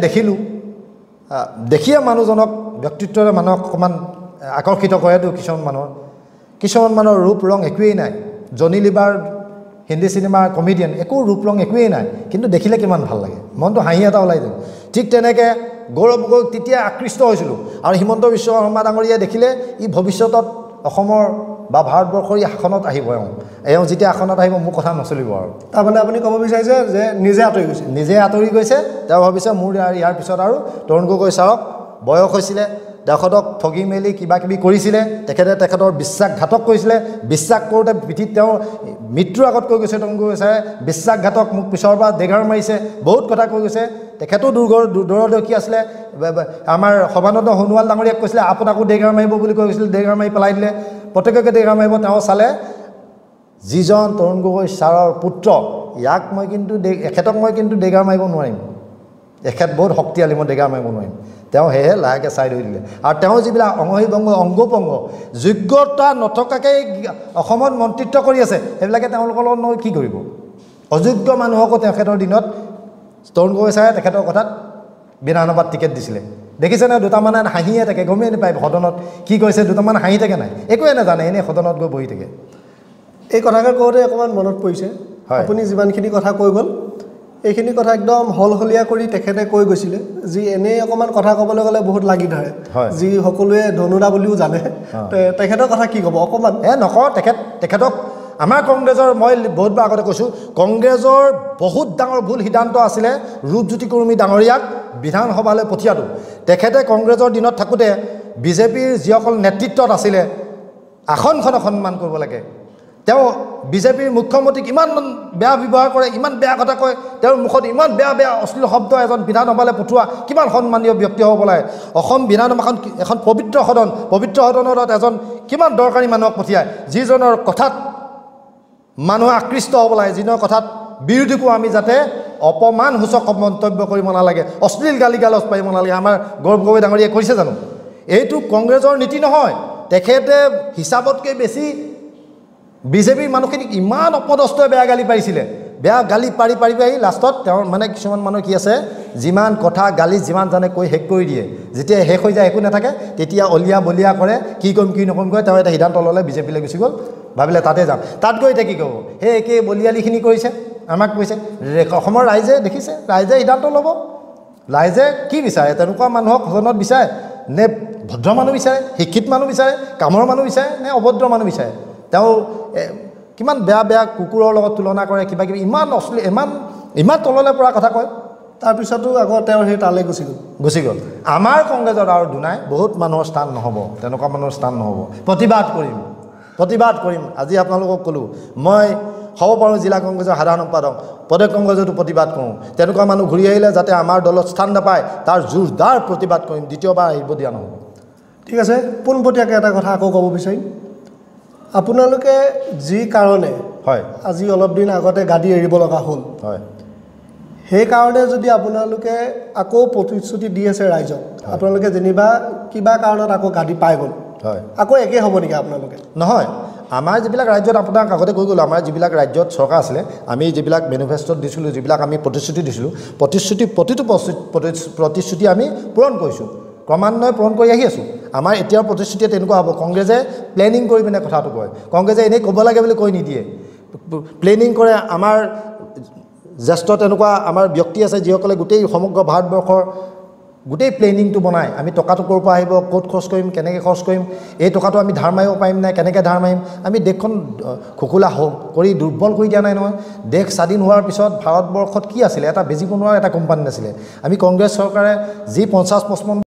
[SPEAKER 1] দেখিয়ে মানুহজনক ব্যক্তিত্বৰে মানুহক অকণমান আকৰ্ষিত কৰেতো কিছুমান মানুহৰ ৰূপ ৰং একোৱেই নাই জনি লিভাৰ হিন্দী চিনেমাৰ কমেডিয়ান একো ৰূপ ৰং একোৱেই নাই কিন্তু দেখিলে কিমান ভাল লাগে মনটো হাঁহি এটা ওলাই যায় ঠিক তেনেকৈ গৌৰৱ গগৈক তেতিয়া আকৃষ্ট হৈছিলোঁ আৰু হিমন্ত বিশ্ব শৰ্মা ডাঙৰীয়াই দেখিলে ই ভৱিষ্যতত অসমৰ বা ভাৰতবৰ্ষৰ এই আসনত আহিব এওঁ যেতিয়া আসনত আহিব মোৰ কথা নচলিব আৰু
[SPEAKER 2] তাৰমানে আপুনি ক'ব বিচাৰিছে যে নিজে আঁতৰি গৈছে
[SPEAKER 1] তেওঁ ভাবিছে মোৰ ইয়াৰ পিছত আৰু তৰুণ গগৈ ছাৰক বয়স হৈছিলে তেখেতক ঠগি মেলি কিবা কিবি কৰিছিলে তেখেতৰ বিশ্বাসঘাতক কৰিছিলে বিশ্বাস কৰোঁতে পিঠিত তেওঁ মৃত্যুৰ আগত কৈ গৈছে তৰুণ গগৈ ছাৰে বিশ্বাসঘাতক মোক পিছৰ পৰা ডেগাৰ মাৰিছে বহুত কথা কৈ গৈছে তেখেতো দূৰদৰ্শী আছিলে আমাৰ সৰ্বানন্দ সোণোৱাল ডাঙৰীয়াক কৈছিলে আপোনাকো ডেগাৰ মাৰিব বুলি কৈ গৈছিলে ডেগাৰ মাৰি পেলাই দিলে প্ৰত্যেককে ডেগাৰ মাৰিব তেওঁ চালে যিজন তৰুণ গগৈ ছাৰৰ পুত্ৰ ইয়াক এখেতক মই কিন্তু ডেগাৰ মাৰিব নোৱাৰিম এখেত বহুত শক্তিশালী মই ডেগাৰ মাৰিব নোৱাৰিম তেওঁ সেয়ে লাহেকৈ চাই ধৰি দিলে আৰু তেওঁ যিবিলাক অংগ পংগ যোগ্যতা নথকাকৈ অসমত মন্ত্ৰিত্ব কৰি আছে সেইবিলাকে তেওঁলোকৰ লগত কি কৰিব অযোগ্য মানুহকো তেখেতৰ দিনত তৰুণ গগৈ ছাৰে তেখেতৰ কথাত বিধানসভাত টিকেট দিছিলে দেখিছেনে দুটামানে হাঁহিয়ে থাকে গমেই নাপায় সদনত কি কৈছে দুটামান হাঁহি থাকে নাই একোৱে নাজানে এনেই সদনত গৈ বহি থাকে
[SPEAKER 2] এই কথাষাৰ কওঁতে অকণমান মনত পৰিছে আপুনি যিমানখিনি কথা কৈ গ'ল এইখিনি কথা একদম হলহলীয়া কৰি তেখেতে কৈ গৈছিলে যি এনেই অকণমান কথা ক'বলৈ গ'লে বহুত লাগি ধৰে যি সকলোৱে ধনুদা বুলিও জানে তেখেতৰ কথা কি ক'ব অকণমান
[SPEAKER 1] নকওঁ তেখেতক আমাৰ কংগ্ৰেছৰ মই বহুতবাৰ আগতে কৈছোঁ কংগ্ৰেছৰ বহুত ডাঙৰ ভুল সিদ্ধান্ত আছিলে ৰূপজ্যোতি কুৰ্মী ডাঙৰীয়াক বিধানসভালৈ পঠিয়াটো তেখেতে কংগ্ৰেছৰ দিনত থাকোঁতে বিজেপিৰ যিসকল নেতৃত্বত আছিলে আসনখনক সন্মান কৰিব লাগে তেওঁ বিজেপিৰ মুখ্যমন্ত্ৰীক ইমান বেয়া ব্যৱহাৰ কৰে ইমান বেয়া কথা কয় তেওঁৰ মুখত ইমান বেয়া অশ্লীল শব্দ এজন বিধানসভালৈ পঠোৱা কিমান সন্মানীয় ব্যক্তি হ'ব লাগে অসম বিধানসভাখন এখন পবিত্ৰ সদনত এজন কিমান দৰকাৰী মানুহক পঠিয়ায় যিজনৰ কথাত মানুহে আকৃষ্ট হ'ব লাগে যিজনৰ কথাত বিৰোধীকো আমি যাতে অপমানসূচক মন্তব্য কৰিব নালাগে অশ্লীল গালি গালচ পাৰিব নালাগে আমাৰ গৌৰৱ গগৈ ডাঙৰীয়াই কৰিছে জানো এইটো কংগ্ৰেছৰ নীতি নহয় তেখেতে হিচাপতকৈ বেছি বিজেপিৰ মানুহখিনিক ইমান অপদস্থই বেয়া গালি পাৰিছিলে বেয়া গালি পাৰি লাষ্টত তেওঁৰ মানে কিছুমান মানুহ কি আছে যিমান কথা গালি যিমান জানে কৈ শেষ কৰি দিয়ে যেতিয়া শেষ হৈ যায় একো নাথাকে তেতিয়া অলিয়া বলিয়া কৰে কি কৰিম কি নকৰিম কৰে তেওঁ এটা সিদ্ধান্ত ল'লে বিজেপিলৈ গুচি গ'ল ভাবিলে তাতে যাম তাত গৈ এতিয়া কি ক'ব সেই একেই বলিয়ালিখিনি কৰিছে আমাক কৈছে অসমৰ ৰাইজে দেখিছে ৰাইজে সিদ্ধান্ত ল'ব ৰাইজে কি বিচাৰে তেনেকুৱা মানুহক সদনত বিচাৰে নে ভদ্ৰ মানুহ বিচাৰে শিক্ষিত মানুহ বিচাৰে কামৰ মানুহ বিচাৰে নে অভদ্ৰ মানুহ বিচাৰে তেওঁ কিমান বেয়া কুকুৰৰ লগত তুলনা কৰে কিবা কিবি ইমান অশ্লীল ইমান তললৈ পৰা কথা কয়
[SPEAKER 2] তাৰপিছতো আকৌ তেওঁ সেই তালৈ গুচি গ'ল
[SPEAKER 1] আমাৰ কংগ্ৰেছত আৰু দুনাই বহুত মানুহৰ স্থান নহ'ব তেনেকুৱা মানুহৰ স্থান নহ'ব প্ৰতিবাদ কৰিম আজি আপোনালোকক ক'লোঁ মই হ'ব পাৰোঁ জিলা কংগ্ৰেছৰ সাধাৰণ সম্পাদক প্ৰদেশ কংগ্ৰেছতো প্ৰতিবাদ কৰোঁ তেনেকুৱা মানুহ ঘূৰি আহিলে যাতে আমাৰ দলত স্থান নাপায় তাৰ জোৰদাৰ প্ৰতিবাদ কৰিম দ্বিতীয়বাৰ আহিব দিয়া নহ'ব
[SPEAKER 2] ঠিক আছে পোনপটীয়াকৈ এটা কথা আকৌ ক'ব বিচাৰিম আপোনালোকে যি কাৰণে আজি অলপ দিন আগতে গাড়ী এৰিব লগা হ'ল সেই কাৰণে যদি আপোনালোকে আকৌ প্ৰতিশ্ৰুতি দি আছে ৰাইজক আপোনালোকে যেনিবা কিবা কাৰণত আকৌ গাড়ী পাই গ'ল আকৌ একে হ'ব নেকি আপোনালোকে
[SPEAKER 1] নহয় আমাৰ যিবিলাক ৰাজ্যত আপোনাক আগতে কৈ গ'লোঁ আমাৰ যিবিলাক ৰাজ্যত চৰকাৰ আছিলে আমি যিবিলাক মেনিফেষ্টত দিছিলোঁ যিবিলাক আমি প্ৰতিশ্ৰুতি দিছিলোঁ প্ৰতিটো প্ৰতিশ্ৰুতি আমি পূৰণ কৰিছোঁ ক্ৰমান্বয়ে পূৰণ কৰি আহি আছোঁ আমাৰ এতিয়াৰ প্ৰতিশ্ৰুতিয়ে তেনেকুৱা হ'ব কংগ্ৰেছে প্লেনিং কৰি পিনে কথাটো কয় কংগ্ৰেছে এনেই ক'ব লাগে বুলি কৈ নিদিয়ে প্লেনিং কৰে আমাৰ জ্যেষ্ঠ তেনেকুৱা আমাৰ ব্যক্তি আছে যিসকলে গোটেই সমগ্ৰ ভাৰতবৰ্ষৰ গোটেই প্লেনিংটো বনায় আমি টকাটো ক'ৰ পৰা আহিব ক'ত খৰচ কৰিম কেনেকৈ খৰচ কৰিম এই টকাটো আমি ধাৰ মাৰিব পাৰিম নাই কেনেকৈ ধাৰ মাৰিম আমি দেশখন খোখোলা কৰি দুৰ্বল কৰি দিয়া নাই নহয় দেশ স্বাধীন হোৱাৰ পিছত ভাৰতবৰ্ষত কি আছিলে এটা বেজী বনোৱাৰ এটা কোম্পানী নাছিলে আমি কংগ্ৰেছ চৰকাৰে যি 50-55